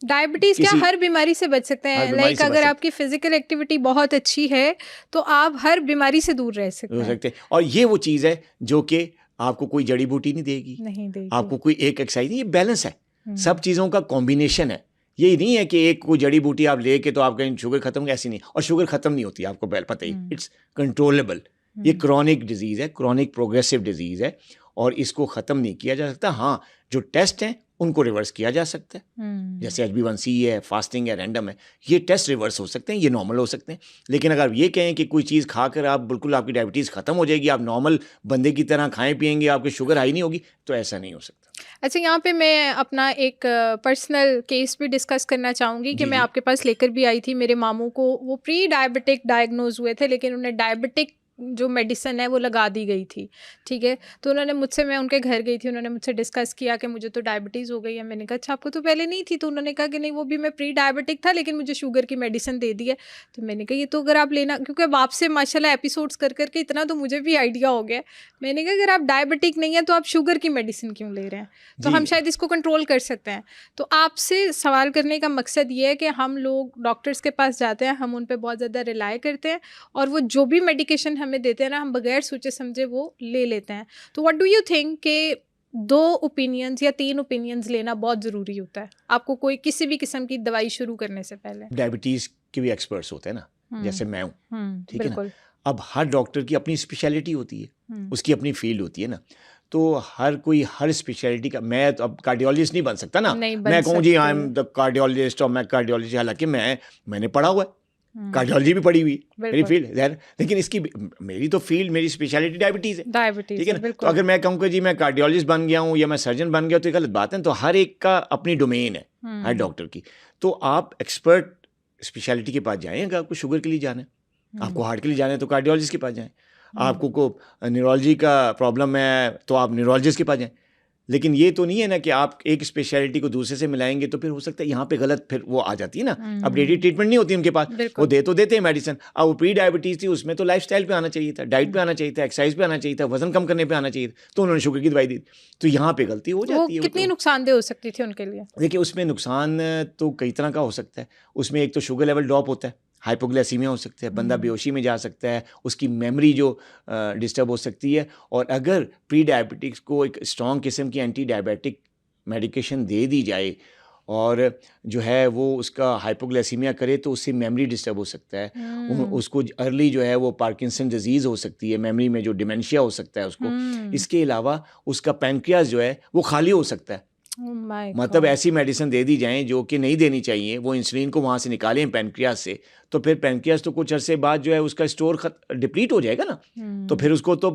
डायबिटीज क्या
किसी-
हर बीमारी से बच सकते
हर
हैं?
बीमारी
लाइक
से बच
अगर
सकते
आपकी फिजिकल एक्टिविटी बहुत अच्छी है तो आप हर बीमारी से दूर रह सकते
हो
हैं।
सकते हैं। और ये वो चीज़ है जो कि आपको कोई जड़ी बूटी नहीं देगी,
नहीं देगी।
आपको कोई एक एक्सरसाइज नहीं, ये बैलेंस है,
हम्म।
सब चीज़ों का कॉम्बिनेशन है। ये नहीं है कि एक कोई जड़ी बूटी आप लेके तो आपका शुगर खत्म हो, ऐसी नहीं। और शुगर खत्म नहीं होती, आपको पता ही, इट्स कंट्रोलेबल। ये क्रॉनिक डिजीज़ है, क्रॉनिक प्रोग्रेसिव डिजीज़ है, और इसको ख़त्म नहीं किया जा सकता। हाँ, जो टेस्ट हैं उनको रिवर्स किया जा सकता है, जैसे HbA1c है, फास्टिंग है, रैंडम है, ये टेस्ट रिवर्स हो सकते हैं, ये नॉर्मल हो सकते हैं। लेकिन अगर ये कहें कि कोई चीज़ खाकर आप बिल्कुल आपकी डायबिटीज़ ख़त्म हो जाएगी, आप नॉर्मल बंदे की तरह खाएं पिएंगे, आपकी शुगर हाई नहीं होगी, तो ऐसा नहीं हो सकता।
अच्छा, यहाँ पे मैं अपना एक पर्सनल केस भी डिस्कस करना चाहूँगी कि
जी,
मैं
जी।
आपके पास लेकर भी आई थी मेरे मामू को। वो प्री डायबिटिक डायग्नोज हुए थे, लेकिन उन्हें डायबिटिक जो मेडिसिन है वो लगा दी गई थी, ठीक है। तो उन्होंने मुझसे, मैं उनके घर गई थी, उन्होंने मुझसे डिस्कस किया कि मुझे तो डायबिटीज़ हो गई है। मैंने कहा अच्छा, आपको तो पहले नहीं थी? तो उन्होंने कहा कि नहीं, वो भी मैं प्री डायबिटिक था, लेकिन मुझे शुगर की मेडिसिन दे दी है। तो मैंने कहा ये तो अगर आप लेना, क्योंकि अब आपसे माशाल्लाह एपिसोड्स कर करके इतना तो मुझे भी आइडिया हो गया। मैंने कहा अगर आप डायबिटिक नहीं है तो आप शुगर की मेडिसिन क्यों ले रहे हैं? तो हम शायद इसको कंट्रोल कर सकते हैं। तो आपसे सवाल करने का मकसद ये है कि हम लोग डॉक्टर्स के पास जाते हैं, हम उन पे बहुत ज़्यादा रिलाई करते हैं, और वो जो भी मेडिकेशन हमें देते हैं ना, हम बगैर सोचे समझे वो ले लेते हैं। तो व्हाट डू यू थिंक कि 2 ओपिनियंस या 3 ओपिनियंस लेना बहुत ज़रूरी होता है आपको कोई किसी भी किस्म की दवाई शुरू करने से पहले?
डायबिटीज़ के भी एक्सपर्ट्स होते हैं ना, जैसे मैं हूँ, ठीक है ना।
बिल्कुल।
अब हर डॉक्टर की अपनी स्पेशलिटी होती है, उसकी अपनी फील्ड होती है ना। तो हर कोई हर स्पेशलिटी का, मैं तो अब कार्डियोलॉजिस्ट नहीं बन सकता ना,
नहीं बन
मैं कहूँ जी आई
सकते।
एम द कार्डियोलॉजिस्ट और मैं कार्डियोलॉजी, हालांकि मैंने पढ़ा हुआ है, कार्डियोलॉजी भी पढ़ी हुई है, मेरी
बिल्कुल।
फील्ड है, लेकिन इसकी मेरी तो फील्ड, मेरी स्पेशलिटी डायबिटीज़ है,
डायबिटीज
ठीक है
है,
ना। तो
बिल्कुल।
अगर मैं कहूँ कि जी मैं कार्डियोलॉजिस्ट बन गया हूँ या मैं सर्जन बन गया, तो ये गलत बात है। तो हर एक का अपनी डोमेन है, हर डॉक्टर की। तो आप एक्सपर्ट स्पेशलिटी के पास जाएं। अगर आपको शुगर के लिए जाना है, आपको हार्ट के लिए जाना है, तो कार्डियोलॉजिस्ट के पास जाएं। आपको को न्यूरोलॉजी का प्रॉब्लम है तो आप न्यूरोलॉजिस्ट के पास जाएं। लेकिन ये तो नहीं है ना कि आप एक स्पेशलिटी को दूसरे से मिलाएंगे, तो फिर हो सकता है यहाँ पे गलत फिर वो आ जाती है ना। अपडेटेड ट्रीटमेंट नहीं होती उनके पास, वो दे तो देते हैं मेडिसिन। अब वो प्री डायबिटीज़ थी, उसमें तो लाइफस्टाइल पे आना चाहिए था, डाइट पे आना चाहिए था, एक्सरसाइज पे आना चाहिए था, वजन कम करने पे आना चाहिए था, तो उन्होंने शुगर की दवाई दी। तो यहाँ पे गलती हो जाती है।
वो कितनी नुकसानदेह हो सकती थी उनके लिए?
देखिए, उसमें नुकसान तो कई तरह का हो सकता है। उसमें एक तो शुगर लेवल ड्रॉप होता है, हाइपोग्लाइसीमिया हो सकता है, बंदा बेहोशी में जा सकता है, उसकी मेमोरी जो डिस्टर्ब हो सकती है। और अगर प्री डायबिटिक्स को एक स्ट्रॉन्ग किस्म की एंटी डायबिटिक मेडिकेशन दे दी जाए और जो है वो उसका हाइपोग्लाइसीमिया करे, तो उससे मेमोरी डिस्टर्ब हो सकता है। उसको अर्ली जो है वो पार्किंसन डिजीज़ हो सकती है, मेमोरी में जो डिमेंशिया हो सकता है उसको। इसके अलावा उसका पैनक्रियास जो है वो खाली हो सकता है। मतलब ऐसी मेडिसिन दे दी जाएं जो कि नहीं देनी चाहिए, वो इंसुलिन को वहाँ से निकालें पैनक्रियास से, तो फिर पैनक्रियास तो कुछ अरसे बाद जो है उसका स्टोर डिप्लीट हो जाएगा ना, तो फिर उसको तो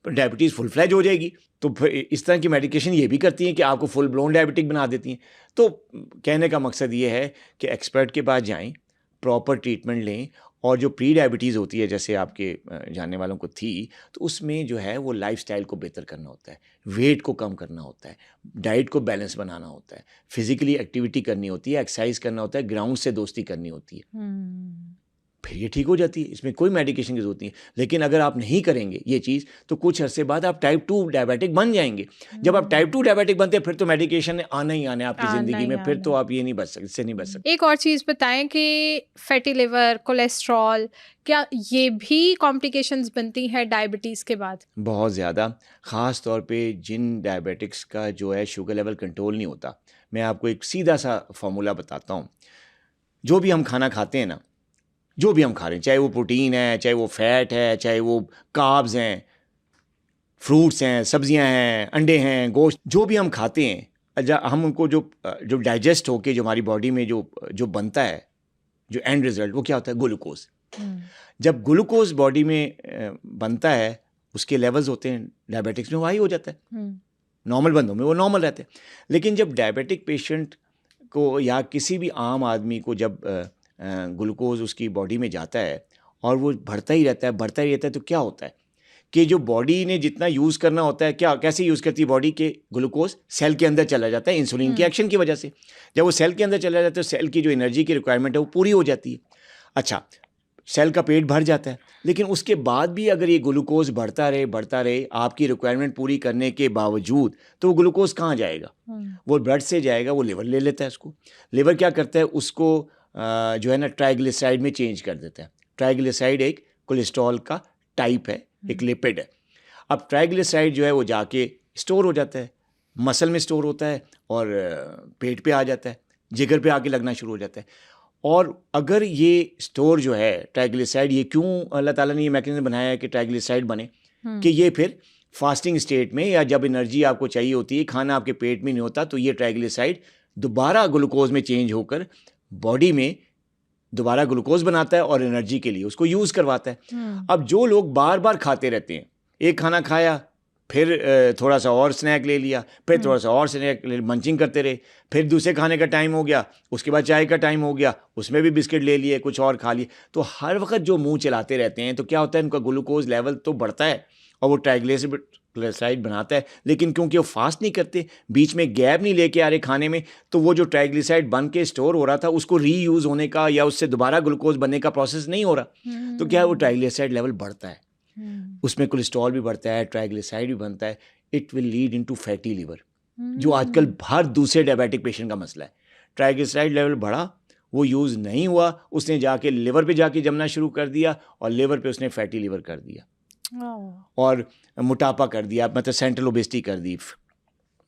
डायबिटीज़ फुल फ्लैज हो जाएगी। तो फिर इस तरह की मेडिकेशन ये भी करती हैं कि आपको फुल ब्लोन डायबिटिक बना देती हैं। तो कहने का मकसद ये है कि एक्सपर्ट के पास जाएं, प्रॉपर ट्रीटमेंट लें, और जो प्री डायबिटीज़ होती है, जैसे आपके जानने वालों को थी, तो उसमें जो है वो लाइफस्टाइल को बेहतर करना होता है, वेट को कम करना होता है, डाइट को बैलेंस बनाना होता है, फिजिकली एक्टिविटी करनी होती है, एक्सरसाइज करना होता है, ग्राउंड से दोस्ती करनी होती है, फिर ये ठीक हो जाती है। इसमें कोई मेडिकेशन की जरूरत नहीं है। लेकिन अगर आप नहीं करेंगे ये चीज़, तो कुछ अरसे बाद आप टाइप 2 डायबिटिक बन जाएंगे। जब आप टाइप 2 डायबिटिक बनते हैं, फिर तो मेडिकेशन आना ही आना है आपकी ज़िंदगी में, फिर तो आप ये नहीं बच सकते, इससे नहीं बच सकते।
एक और चीज़ बताएं कि फैटी लिवर, कोलेस्ट्रॉल, क्या ये भी कॉम्प्लिकेशंस बनती हैं डायबिटीज़ के बाद?
बहुत ज़्यादा, ख़ास तौर पे जिन डायबिटिक्स का जो है शुगर लेवल कंट्रोल नहीं होता। मैं आपको एक सीधा सा फॉर्मूला बताता हूँ। जो भी हम खाना खाते हैं ना, जो भी हम खा रहे हैं, चाहे वो प्रोटीन है, चाहे वो फैट है, चाहे वो कार्ब्स हैं, फ्रूट्स हैं, सब्जियां हैं, अंडे हैं, गोश्त, जो भी हम खाते हैं, हम उनको जो डाइजेस्ट होके जो हमारी बॉडी में जो बनता है, जो एंड रिजल्ट, वो क्या होता है? ग्लूकोज। जब ग्लूकोज बॉडी में बनता है, उसके लेवल्स होते हैं डायबिटिक्स में, वो हाई हो जाता है। नॉर्मल बंदों में वो नॉर्मल रहते हैं। लेकिन जब डायबिटिक पेशेंट को या किसी भी आम आदमी को जब ग्लूकोज उसकी बॉडी में जाता है और वो बढ़ता ही रहता है, तो क्या होता है कि जो बॉडी ने जितना यूज़ करना होता है, कैसे यूज़ करती है बॉडी के ग्लूकोज, सेल के अंदर चला जाता है इंसुलिन के एक्शन की वजह से। जब वो सेल के अंदर चला जाता है, तो सेल की जो एनर्जी की रिक्वायरमेंट है वो पूरी हो जाती है। अच्छा, सेल का पेट भर जाता है, लेकिन उसके बाद भी अगर ये ग्लूकोज बढ़ता रहे आपकी रिक्वायरमेंट पूरी करने के बावजूद, तो वो ग्लूकोज कहाँ जाएगा? वो ब्लड से जाएगा, वो लिवर ले लेता है उसको। लिवर क्या करता है, उसको जो है ना ट्राइग्लिसराइड में चेंज कर देता है। ट्राइग्लिसराइड एक कोलेस्ट्रॉल का टाइप है, एक लिपिड है। अब ट्राइग्लिसराइड जो है वो जाके स्टोर हो जाता है, मसल में स्टोर होता है और पेट पे आ जाता है, जिगर पे आके लगना शुरू हो जाता है। और अगर ये स्टोर जो है ट्राइग्लिसराइड, ये क्यों अल्लाह ताला ने ये मैकेनिज्म बनाया है कि ट्राइग्लिसराइड बने, कि ये फिर फास्टिंग स्टेट में या जब एनर्जी आपको चाहिए होती है, खाना आपके पेट में नहीं होता, तो ये ट्राइग्लिसराइड दोबारा ग्लूकोज में चेंज होकर बॉडी में दोबारा ग्लूकोज बनाता है और एनर्जी के लिए उसको यूज़ करवाता है। अब जो लोग बार बार खाते रहते हैं, एक खाना खाया, फिर थोड़ा सा और स्नैक ले लिया, फिर थोड़ा सा और स्नैक मंचिंग करते रहे, फिर दूसरे खाने का टाइम हो गया, उसके बाद चाय का टाइम हो गया, उसमें भी बिस्किट ले लिए, कुछ और खा लिए, तो हर वक्त जो मुंह चलाते रहते हैं, तो क्या होता है, उनका ग्लूकोज लेवल तो बढ़ता है और वो ट्राइग्लिसराइड बनाता है, लेकिन क्योंकि वो फास्ट नहीं करते, बीच में गैप नहीं लेके आ रहे खाने में, तो वो जो ट्राइग्लिसराइड बन के स्टोर हो रहा था उसको रीयूज़ होने का या उससे दोबारा ग्लूकोज बनने का प्रोसेस नहीं हो रहा। तो क्या है, वो ट्राइग्लिसराइड लेवल बढ़ता है, उसमें कोलेस्ट्रॉल भी बढ़ता है, ट्राइग्लिसराइड भी बनता है। It will lead into fatty liver, जो आजकल हर दूसरे डायबिटिक पेशेंट का मसला है। ट्राइग्लिसराइड लेवल बढ़ा, वो यूज़ नहीं हुआ, उसने जाके लिवर पे जाके जमना शुरू कर दिया और लिवर पे उसने फैटी लिवर कर दिया और मोटापा कर दिया, मतलब सेंट्रल ओबेसिटी कर दी,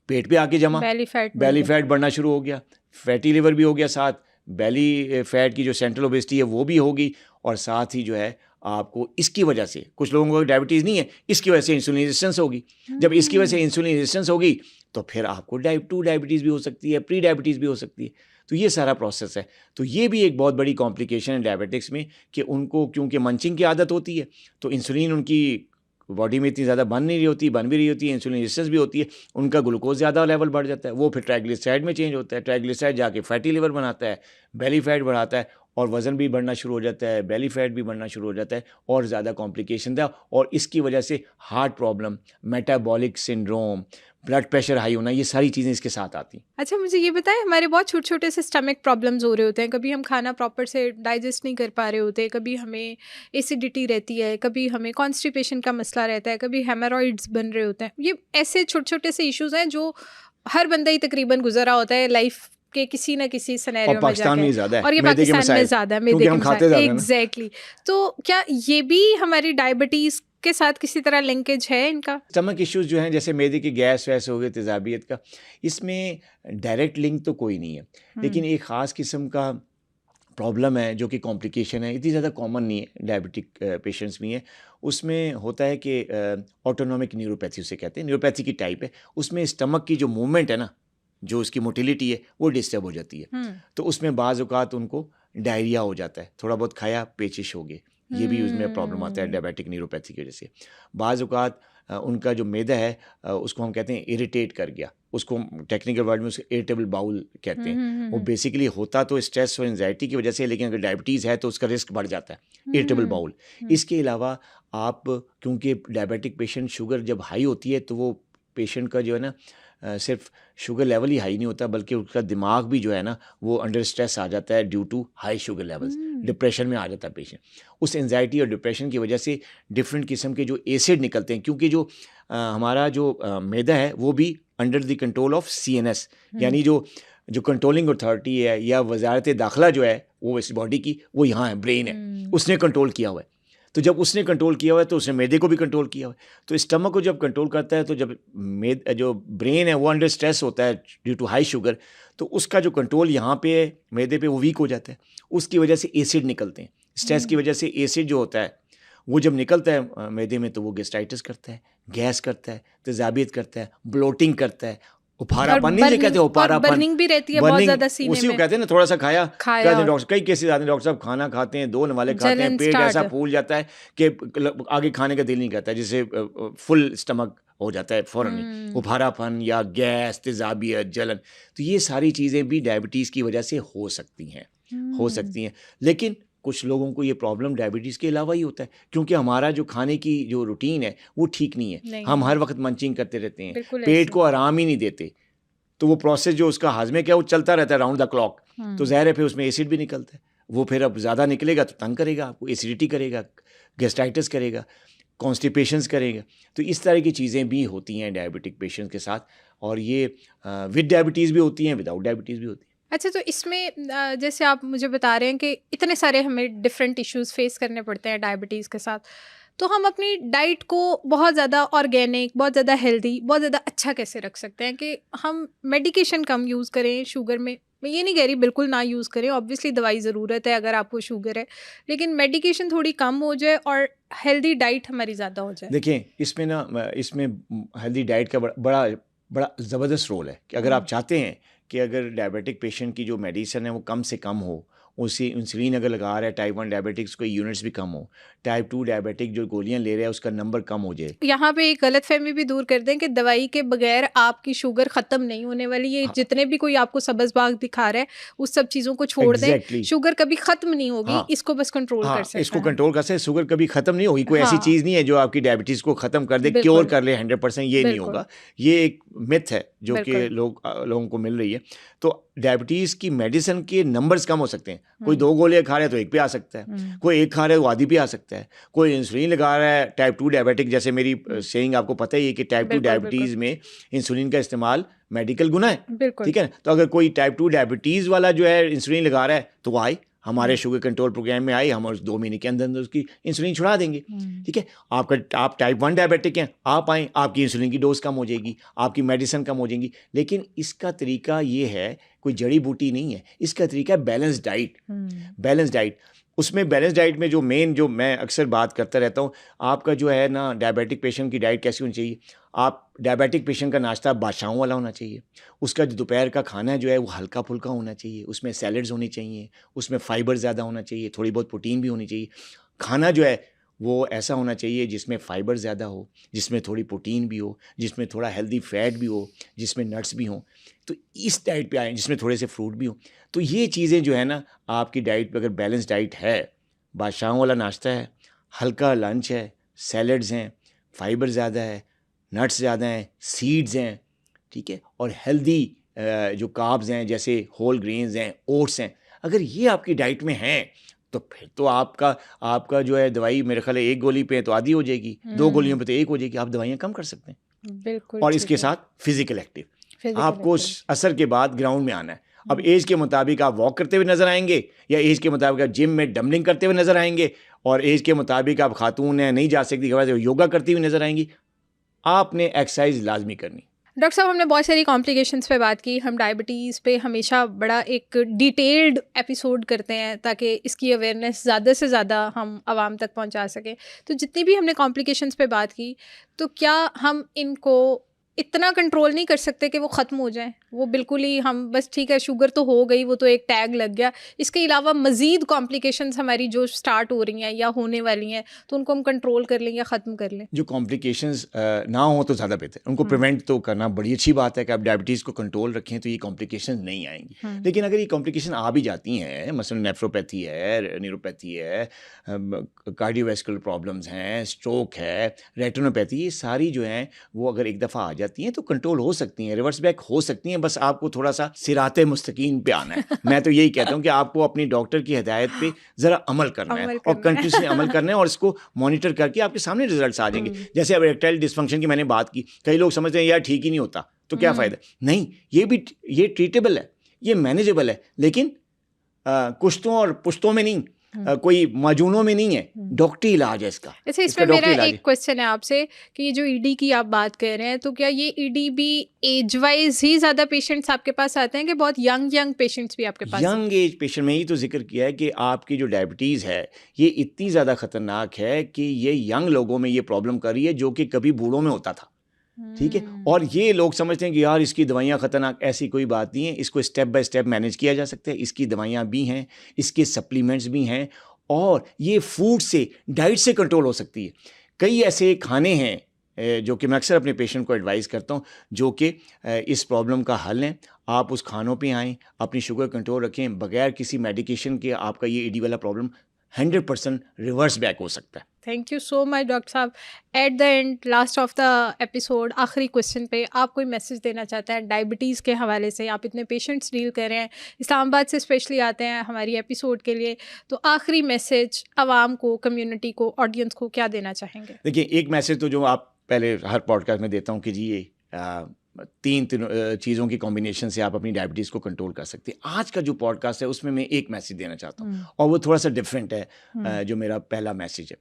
पेट पे आके जमा, बेली फैट बढ़ना शुरू हो गया, फैटी लिवर भी हो गया, साथ बेली फैट की जो सेंट्रल ओबेसिटी है वो भी होगी, और साथ ही जो है आपको इसकी वजह से, कुछ लोगों को डायबिटीज़ नहीं है, इसकी वजह से इंसुलिन रेजिस्टेंस होगी। जब इसकी वजह से इंसुलिन रेजिस्टेंस होगी तो फिर आपको टाइप 2 डायबिटीज़ भी हो सकती है, प्री डायबिटीज़ भी हो सकती है। तो ये सारा प्रोसेस है। तो ये भी एक बहुत बड़ी कॉम्प्लिकेशन है डायबिटिक्स में, कि उनको क्योंकि मंचिंग की आदत होती है, तो इंसुलिन उनकी बॉडी में इतनी ज़्यादा बन नहीं रही होती, बन भी रही होती है, इंसुलिन रेजिस्टेंस भी होती है, उनका ग्लूकोज ज़्यादा लेवल बढ़ जाता है, वो फिर ट्राइग्लिसराइड में चेंज होता है, ट्राइग्लिसराइड जाके फैटी लिवर बनाता है, बेली फैट बढ़ाता है और वज़न भी बढ़ना शुरू हो जाता है, बेली फैट भी बढ़ना शुरू हो जाता है और ज़्यादा कॉम्प्लिकेशन था, और इसकी वजह से heart problem, metabolic syndrome, blood pressure high होना, ये सारी चीज़ें इसके साथ आती हैं।
अच्छा, मुझे ये बताएं, हमारे बहुत छोटे छोटे से स्टमक प्रॉब्लम्स हो रहे होते हैं, कभी हम खाना प्रॉपर से डाइजेस्ट नहीं कर पा रहे होते, कभी हमें एसिडिटी रहती है, कभी हमें कॉन्स्टिपेशन का मसला रहता है, कभी हेमोरॉइड्स बन रहे होते हैं। ये ऐसे छोटे छोटे से इश्यूज हैं जो हर बंदा ही तकरीबन गुजरा होता है लाइफ के किसी ना किसी सिनेरियो में
पाकिस्तान में ज़्यादा है,
और ये पाकिस्तान में ज़्यादा है,
क्योंकि हम खाते ज़्यादा हैं।
एग्जैक्टली। तो क्या ये भी हमारी डायबिटीज़ के साथ किसी तरह लिंकेज है इनका?
स्टमक इश्यूज जो हैं, जैसे मैदे की गैस वैस हो गई, तेज़ाबियत का, इसमें डायरेक्ट लिंक तो कोई नहीं है, लेकिन एक ख़ास किस्म का प्रॉब्लम है जो कि कॉम्प्लिकेशन है, इतनी ज़्यादा कॉमन नहीं है, डायबिटिक पेशेंट्स में है। उसमें होता है कि ऑटोनोमिक न्यूरोपैथी उसे कहते हैं, न्यूरोपैथी की टाइप है, उसमें स्टमक की जो मूवमेंट है ना, जो उसकी मोटिलिटी है, वो डिस्टर्ब हो जाती है। तो उसमें बाज़ औक़ात उनको डायरिया हो जाता है, थोड़ा बहुत खाया पेचिश हो गए, ये भी उसमें प्रॉब्लम आता है डायबिटिक न्यूरोपैथी की वजह से। बाज़ औक़ात उनका जो मैदा है उसको हम कहते हैं इरिटेट कर गया, उसको टेक्निकल वर्ड में उसको इरिटेबल बाउल कहते हैं। वो बेसिकली होता तो स्ट्रेस और एंजाइटी की वजह से, लेकिन अगर डायबिटीज़ है तो उसका रिस्क बढ़ जाता है, इरिटेबल बाउल। इसके अलावा आप, क्योंकि डायबिटिक पेशेंट शुगर जब हाई होती है तो वो पेशेंट का जो है ना सिर्फ शुगर लेवल ही हाई नहीं होता, बल्कि उसका दिमाग भी जो है ना वो अंडर स्ट्रेस आ जाता है due to high sugar levels, depression में आ जाता है पेशेंट। उस एंजाइटी और डिप्रेशन की वजह से डिफरेंट किस्म के जो एसिड निकलते हैं, क्योंकि जो हमारा जो मैदा है वो भी under the control of CNS, यानी जो कंट्रोलिंग अथॉरिटी है या वजारत दाखिला जो है वो इस बॉडी की, वो यहाँ है, ब्रेन है, उसने कंट्रोल किया हुआ है। तो जब उसने कंट्रोल किया हुआ है तो उसने मैदे को भी कंट्रोल किया हुआ है। तो स्टमक को जब कंट्रोल करता है, तो जब जो ब्रेन है वो अंडर स्ट्रेस होता है ड्यू टू हाई शुगर, तो उसका जो कंट्रोल यहाँ पे है मैदे पे, वो वीक हो जाता है। उसकी वजह से एसिड निकलते हैं, स्ट्रेस की वजह से एसिड जो होता है वो जब निकलता है मैदे में, तो वो गैस्ट्राइटिस करता है, गैस करता है, तेज़ाबियत करता है, ब्लोटिंग करता है, उपारापन नहीं कहते, उपारापन,
बर्निंग भी रहती है बहुत ज़्यादा सीने में,
उसी को कहते हैं ना, थोड़ा सा खाया कहते हैं डॉक्टर, कई केसेस आते हैं डॉक्टर साहब खाना खाते हैं, 2 नवाले खाते हैं, पेट ऐसा फूल जाता है कि आगे खाने का दिल नहीं करता, जिससे फुल स्टमक हो जाता है फ़ौरन ही, उभारापन या गैस, तेज़ाबियत, जलन। तो ये सारी चीज़ें भी डायबिटीज़ की वजह से हो सकती हैं, लेकिन कुछ लोगों को ये प्रॉब्लम डायबिटीज़ के अलावा ही होता है, क्योंकि हमारा जो खाने की जो रूटीन है वो ठीक नहीं है, हम हर वक्त मंचिंग करते रहते हैं, पेट को आराम ही नहीं देते, तो वो प्रोसेस जो उसका हाजमे क्या वो चलता रहता है राउंड द क्लॉक, तो ज़ाहिर है फिर उसमें एसिड भी निकलता है। वो फिर अब ज़्यादा निकलेगा तो तंग करेगा आपको, एसिडिटी करेगा, गैस्ट्राइटिस करेगा, कॉन्स्टिपेशंस करेगा। तो इस तरह की चीज़ें भी होती हैं डायबिटिक पेशेंट्स के साथ, और ये विद डायबिटीज़ भी होती हैं, विदाउट डायबिटीज़ भी होती हैं।
अच्छा, तो इसमें जैसे आप मुझे बता रहे हैं कि इतने सारे हमें डिफरेंट इश्यूज फेस करने पड़ते हैं डायबिटीज़ के साथ, तो हम अपनी डाइट को बहुत ज़्यादा ऑर्गेनिक, बहुत ज़्यादा हेल्दी, बहुत ज़्यादा अच्छा कैसे रख सकते हैं कि हम मेडिकेशन कम यूज़ करें शुगर में? मैं ये नहीं कह रही बिल्कुल ना यूज़ करें, ऑब्वियसली दवाई ज़रूरत है अगर आपको शुगर है, लेकिन मेडिकेशन थोड़ी कम हो जाए और हेल्दी डाइट हमारी ज़्यादा हो जाए।
देखिए, इसमें हेल्दी डाइट का बड़ा बड़ा ज़बरदस्त रोल है कि अगर आप चाहते हैं कि अगर डायबिटिक पेशेंट की जो मेडिसिन है वो कम से कम हो, उसी इंसुलिन अगर लगा रहा है टाइप 1 डायबिटिक्स को यूनिट्स भी कम हो, टाइप 2 डायबिटिक जो गोलियां ले रहे हैं उसका नंबर कम हो जाए।
यहाँ पे एक गलतफहमी भी दूर कर दें कि दवाई के बगैर आपकी शुगर ख़त्म नहीं होने वाली। ये
हाँ,
जितने भी कोई आपको सब्ज़ बाग दिखा रहा है, उस सब चीज़ों को छोड़ दें।
एग्जैक्टली।
शुगर कभी ख़त्म नहीं होगी,
हाँ,
इसको बस कंट्रोल कर
हाँ,
सकते
इसको
हैं।
कंट्रोल कर सकते हैं। शुगर कभी ख़त्म नहीं होगी, कोई ऐसी
हाँ,
चीज़ नहीं है जो आपकी डायबिटीज़ को ख़त्म कर दे, क्योर
बिल्कुल,
कर ले 100%, ये नहीं
बिल्कुल,
होगा। ये एक मिथ है जो कि
बिल्कुल।
लोगों को मिल रही है। तो डायबिटीज़ की मेडिसिन के नंबर्स कम हो सकते हैं। कोई
हुँ,
2 गोलियाँ खा रहा है तो 1 पे आ सकता है,
हुँ,
कोई 1 खा रहा है तो आधी पे आ सकता है, कोई इंसुलिन लगा रहा है टाइप 2 डायबिटिक, जैसे मेरी
हुँ,
सेइंग आपको पता ही है कि टाइप 2
बिल्कुल, बिल्कुल,
डायबिटीज़ में इंसुलिन का इस्तेमाल मेडिकल गुनाह है,
बिल्कुल।
ठीक है ना? तो अगर कोई टाइप 2 डायबिटीज़ वाला जो है इंसुलिन लगा रहा है तो वो आए हमारे
हुँ,
शुगर कंट्रोल प्रोग्राम में, आए, हम उस 2 महीने के अंदर अंदर उसकी इंसुलिन छुड़ा देंगे,
हुँ,
ठीक है? आप टाइप 1 डायबिटिक हैं, आप आएँ, आपकी इंसुलिन की डोज़ कम हो जाएगी, आपकी मेडिसिन कम हो जाएगी। लेकिन इसका तरीका ये है, कोई जड़ी बूटी नहीं है, इसका तरीका है बैलेंस डाइट।
हुँ,
बैलेंस डाइट, उसमें बैलेंस डाइट में जो मैं अक्सर बात करता रहता हूँ, आपका जो है ना डायबिटिक पेशेंट की डाइट कैसी होनी चाहिए? आप डायबिटिक पेशेंट का नाश्ता बादशाहों वाला होना चाहिए, उसका जो दोपहर का खाना जो है वो हल्का-फुल्का होना चाहिए, उसमें सैलेड्स होने चाहिए, उसमें फाइबर ज़्यादा होना चाहिए, थोड़ी बहुत प्रोटीन भी होनी चाहिए। खाना जो है वो ऐसा होना चाहिए जिसमें फाइबर ज़्यादा हो, जिसमें थोड़ी प्रोटीन भी हो, जिसमें थोड़ा हेल्दी फैट भी हो, जिसमें नट्स भी हों। तो इस डाइट पे आएँ जिसमें थोड़े से फ्रूट भी हों। तो ये चीज़ें जो है ना आपकी डाइट पे अगर बैलेंस डाइट है, बादशाहों वाला नाश्ता है, हल्का लंच है, सैलेड्स हैं, फाइबर ज़्यादा है, नट्स ज़्यादा हैं, सीड्स हैं, ठीक है? और हेल्दी जो कार्ब्स हैं जैसे होल ग्रेन्स हैं, ओट्स हैं, अगर ये आपकी डाइट में हैं तो फिर तो आपका जो है दवाई मेरे ख्याल है 1 गोली पे है तो आधी हो जाएगी, 2 गोलियों पे तो 1 हो जाएगी, आप दवाइयाँ कम कर सकते हैं।
बिल्कुल
और
ठीक
इसके
है।
साथ फिज़िकल एक्टिव,
फिज़िकल
आपको
एक्टिविटी।
असर के बाद ग्राउंड में आना है। अब
हुँ,
एज के मुताबिक आप वॉक करते हुए नज़र आएँगे, या एज के मुताबिक आप जिम में डंबलिंग करते हुए नज़र आएँगे, और एज के मुताबिक आप खातून हैं, नहीं जा सकती, योगा करती हुई नज़र आएँगी। आपने एक्सरसाइज लाज़मी करनी।
डॉक्टर साहब, हमने बहुत सारी कॉम्प्लिकेशंस पे बात की। हम डायबिटीज़ पे हमेशा बड़ा एक डिटेल्ड एपिसोड करते हैं ताकि इसकी अवेयरनेस ज़्यादा से ज़्यादा हम आवाम तक पहुंचा सकें। तो जितनी भी हमने कॉम्प्लिकेशंस पे बात की, तो क्या हम इनको इतना कंट्रोल नहीं कर सकते कि वो ख़त्म हो जाएं? वो बिल्कुल ही हम बस ठीक है, शुगर तो हो गई, वो तो एक टैग लग गया। इसके अलावा मज़ीद कॉम्प्लिकेशंस हमारी जो स्टार्ट हो रही हैं या होने वाली हैं, तो उनको हम कंट्रोल कर लें या ख़त्म कर लें?
जो कॉम्प्लिकेशंस ना हो तो ज़्यादा बेहतर, उनको
हुँ,
प्रिवेंट तो करना बड़ी अच्छी बात है कि आप डायबिटीज़ को कंट्रोल रखें तो ये कॉम्प्लिकेशन नहीं आएंगी।
हुँ,
लेकिन अगर ये कॉम्प्लिकेशन आ भी जाती हैं, मसलन नेफ्रोपैथी है, न्यूरोपैथी है, कार्डियोवैस्कुलर प्रॉब्लम्स हैं, स्ट्रोक है, रेटिनोपैथी, ये सारी जो हैं वो अगर एक दफ़ा आ जाती हैं तो कंट्रोल हो सकती हैं, रिवर्स बैक हो सकती हैं, बस आपको थोड़ा सा सिराते मुस्तकीम पे आना है। मैं तो यही कहता हूँ कि आपको अपनी डॉक्टर की हिदायत पे ज़रा अमल करना है,
अमल
और
करना है।
कंटिन्यूसली अमल करना है, और इसको मॉनिटर करके आपके सामने रिजल्ट्स आ जाएंगे।
हुँ,
जैसे अब इरेक्टाइल डिस्फंक्शन की मैंने बात की, कई लोग समझते हैं यार ठीक ही नहीं होता तो क्या
हुँ,
फ़ायदा? नहीं, ये ट्रीटेबल है, ये मैनेजेबल है, लेकिन कुश्तों और पुश्तों में नहीं,
हुँ,
कोई माजूनों में नहीं है,
हुँ।
डॉक्टरी इलाज है इसका।
अच्छा,
इसका
इसमें मेरा
डॉक्टरी इलाज
एक
है।
क्वेश्चन है आपसे कि ये जो ईडी की आप बात कर रहे हैं, तो क्या ये ईडी भी एज वाइज ही ज़्यादा पेशेंट्स आपके पास आते हैं कि बहुत यंग पेशेंट्स भी आपके पास हैं?
यंग एज पेशेंट में ही तो जिक्र किया है कि आपकी जो डायबिटीज़ है ये इतनी ज़्यादा ख़तरनाक है कि ये यंग लोगों में ये प्रॉब्लम कर रही है जो कि कभी बूढ़ों में होता था। ठीक है,
हुँ,
और ये लोग समझते हैं कि यार इसकी दवाइयाँ ख़तरनाक, ऐसी कोई बात नहीं है, इसको स्टेप बाय स्टेप मैनेज किया जा सकता है। इसकी दवाइयाँ भी हैं, इसके सप्लीमेंट्स भी हैं, और ये फूड से, डाइट से कंट्रोल हो सकती है। कई ऐसे खाने हैं जो कि मैं अक्सर अपने पेशेंट को एडवाइस करता हूँ जो कि इस प्रॉब्लम का हल है। आप उस खानों पे आएँ, अपनी शुगर कंट्रोल रखें, बगैर किसी मेडिकेशन के आपका ये ईडी वाला प्रॉब्लम 100% रिवर्स बैक हो सकता है।
Thank you so much doctor साहब। At the end, last of the episode, आखिरी क्वेश्चन पे आप कोई मैसेज देना चाहते हैं डायबिटीज़ के हवाले से? आप इतने पेशेंट्स डील कर रहे हैं, इस्लामाबाद से स्पेशली आते हैं हमारी एपिसोड के लिए, तो आखिरी मैसेज आवाम को, कम्युनिटी को, ऑडियंस को क्या देना चाहेंगे?
देखिए, एक मैसेज तो जो आप पहले हर पॉडकास्ट में देता हूँ कि जी ये तीन चीज़ों की कॉम्बिनेशन से आप अपनी डायबिटीज़ को कंट्रोल कर सकते हैं। आज का जो पॉडकास्ट है उसमें मैं एक मैसेज देना चाहता हूँ और वो थोड़ा सा डिफरेंट है जो मेरा पहला मैसेज है।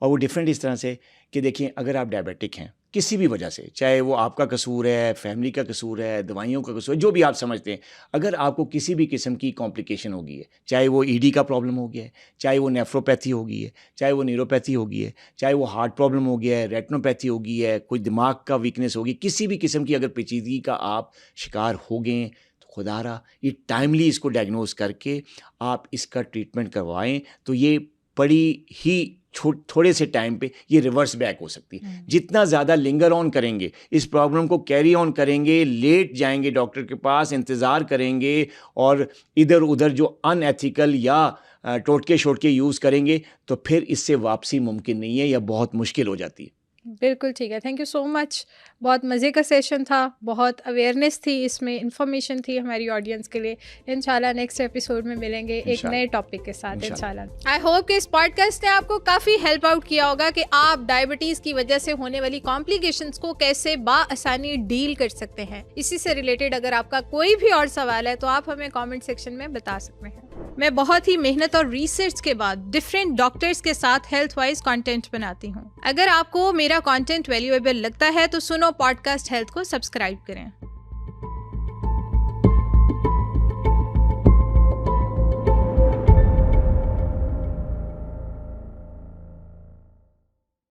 और वो डिफरेंट इस तरह से कि देखिए, अगर आप डायबिटिक हैं किसी भी वजह से, चाहे वो आपका कसूर है, फैमिली का कसूर है, दवाइयों का कसूर है, जो भी आप समझते हैं, अगर आपको किसी भी किस्म की कॉम्प्लिकेशन हो गई है, चाहे वो ईडी का प्रॉब्लम हो गया है, चाहे वो नेफ्रोपैथी हो गई है, चाहे वो न्यूरोपैथी हो गई है, चाहे वो हार्ट प्रॉब्लम हो गया है, रेटिनोपैथी हो गई है, कोई दिमाग का वीकनेस होगी, किसी भी किस्म की अगर पेचीदगी का आप शिकार हो गए, तो खुदारा ये टाइमली इसको डायग्नोज करके आप इसका ट्रीटमेंट करवाएं, तो ये बड़ी ही थोड़े से टाइम पे ये रिवर्स बैक हो सकती है। जितना ज़्यादा लिंगर ऑन करेंगे, इस प्रॉब्लम को कैरी ऑन करेंगे, लेट जाएंगे डॉक्टर के पास, इंतज़ार करेंगे और इधर उधर जो अनएथिकल या टोटके शोटके यूज़ करेंगे, तो फिर इससे वापसी मुमकिन नहीं है या बहुत मुश्किल हो जाती है।
बिल्कुल ठीक है। Thank you so much. बहुत मज़े का सेशन था, बहुत अवेयरनेस थी इसमें, इन्फॉर्मेशन थी हमारी ऑडियंस के लिए। इंशाल्लाह नेक्स्ट एपिसोड में मिलेंगे एक नए टॉपिक के साथ इंशाल्लाह। आई होप कि इस पॉडकास्ट ने आपको काफ़ी हेल्प आउट किया होगा कि आप डायबिटीज़ की वजह से होने वाली कॉम्प्लिकेशंस को कैसे बाआसानी डील कर सकते हैं। इसी से रिलेटेड अगर आपका कोई भी और सवाल है तो आप हमें कॉमेंट सेक्शन में बता सकते हैं। मैं बहुत ही मेहनत और रिसर्च के बाद डिफरेंट डॉक्टर्स के साथ हेल्थ वाइज कंटेंट बनाती हूँ। अगर आपको मेरा कंटेंट वैल्यूएबल लगता है तो सुनो पॉडकास्ट हेल्थ को सब्सक्राइब करें।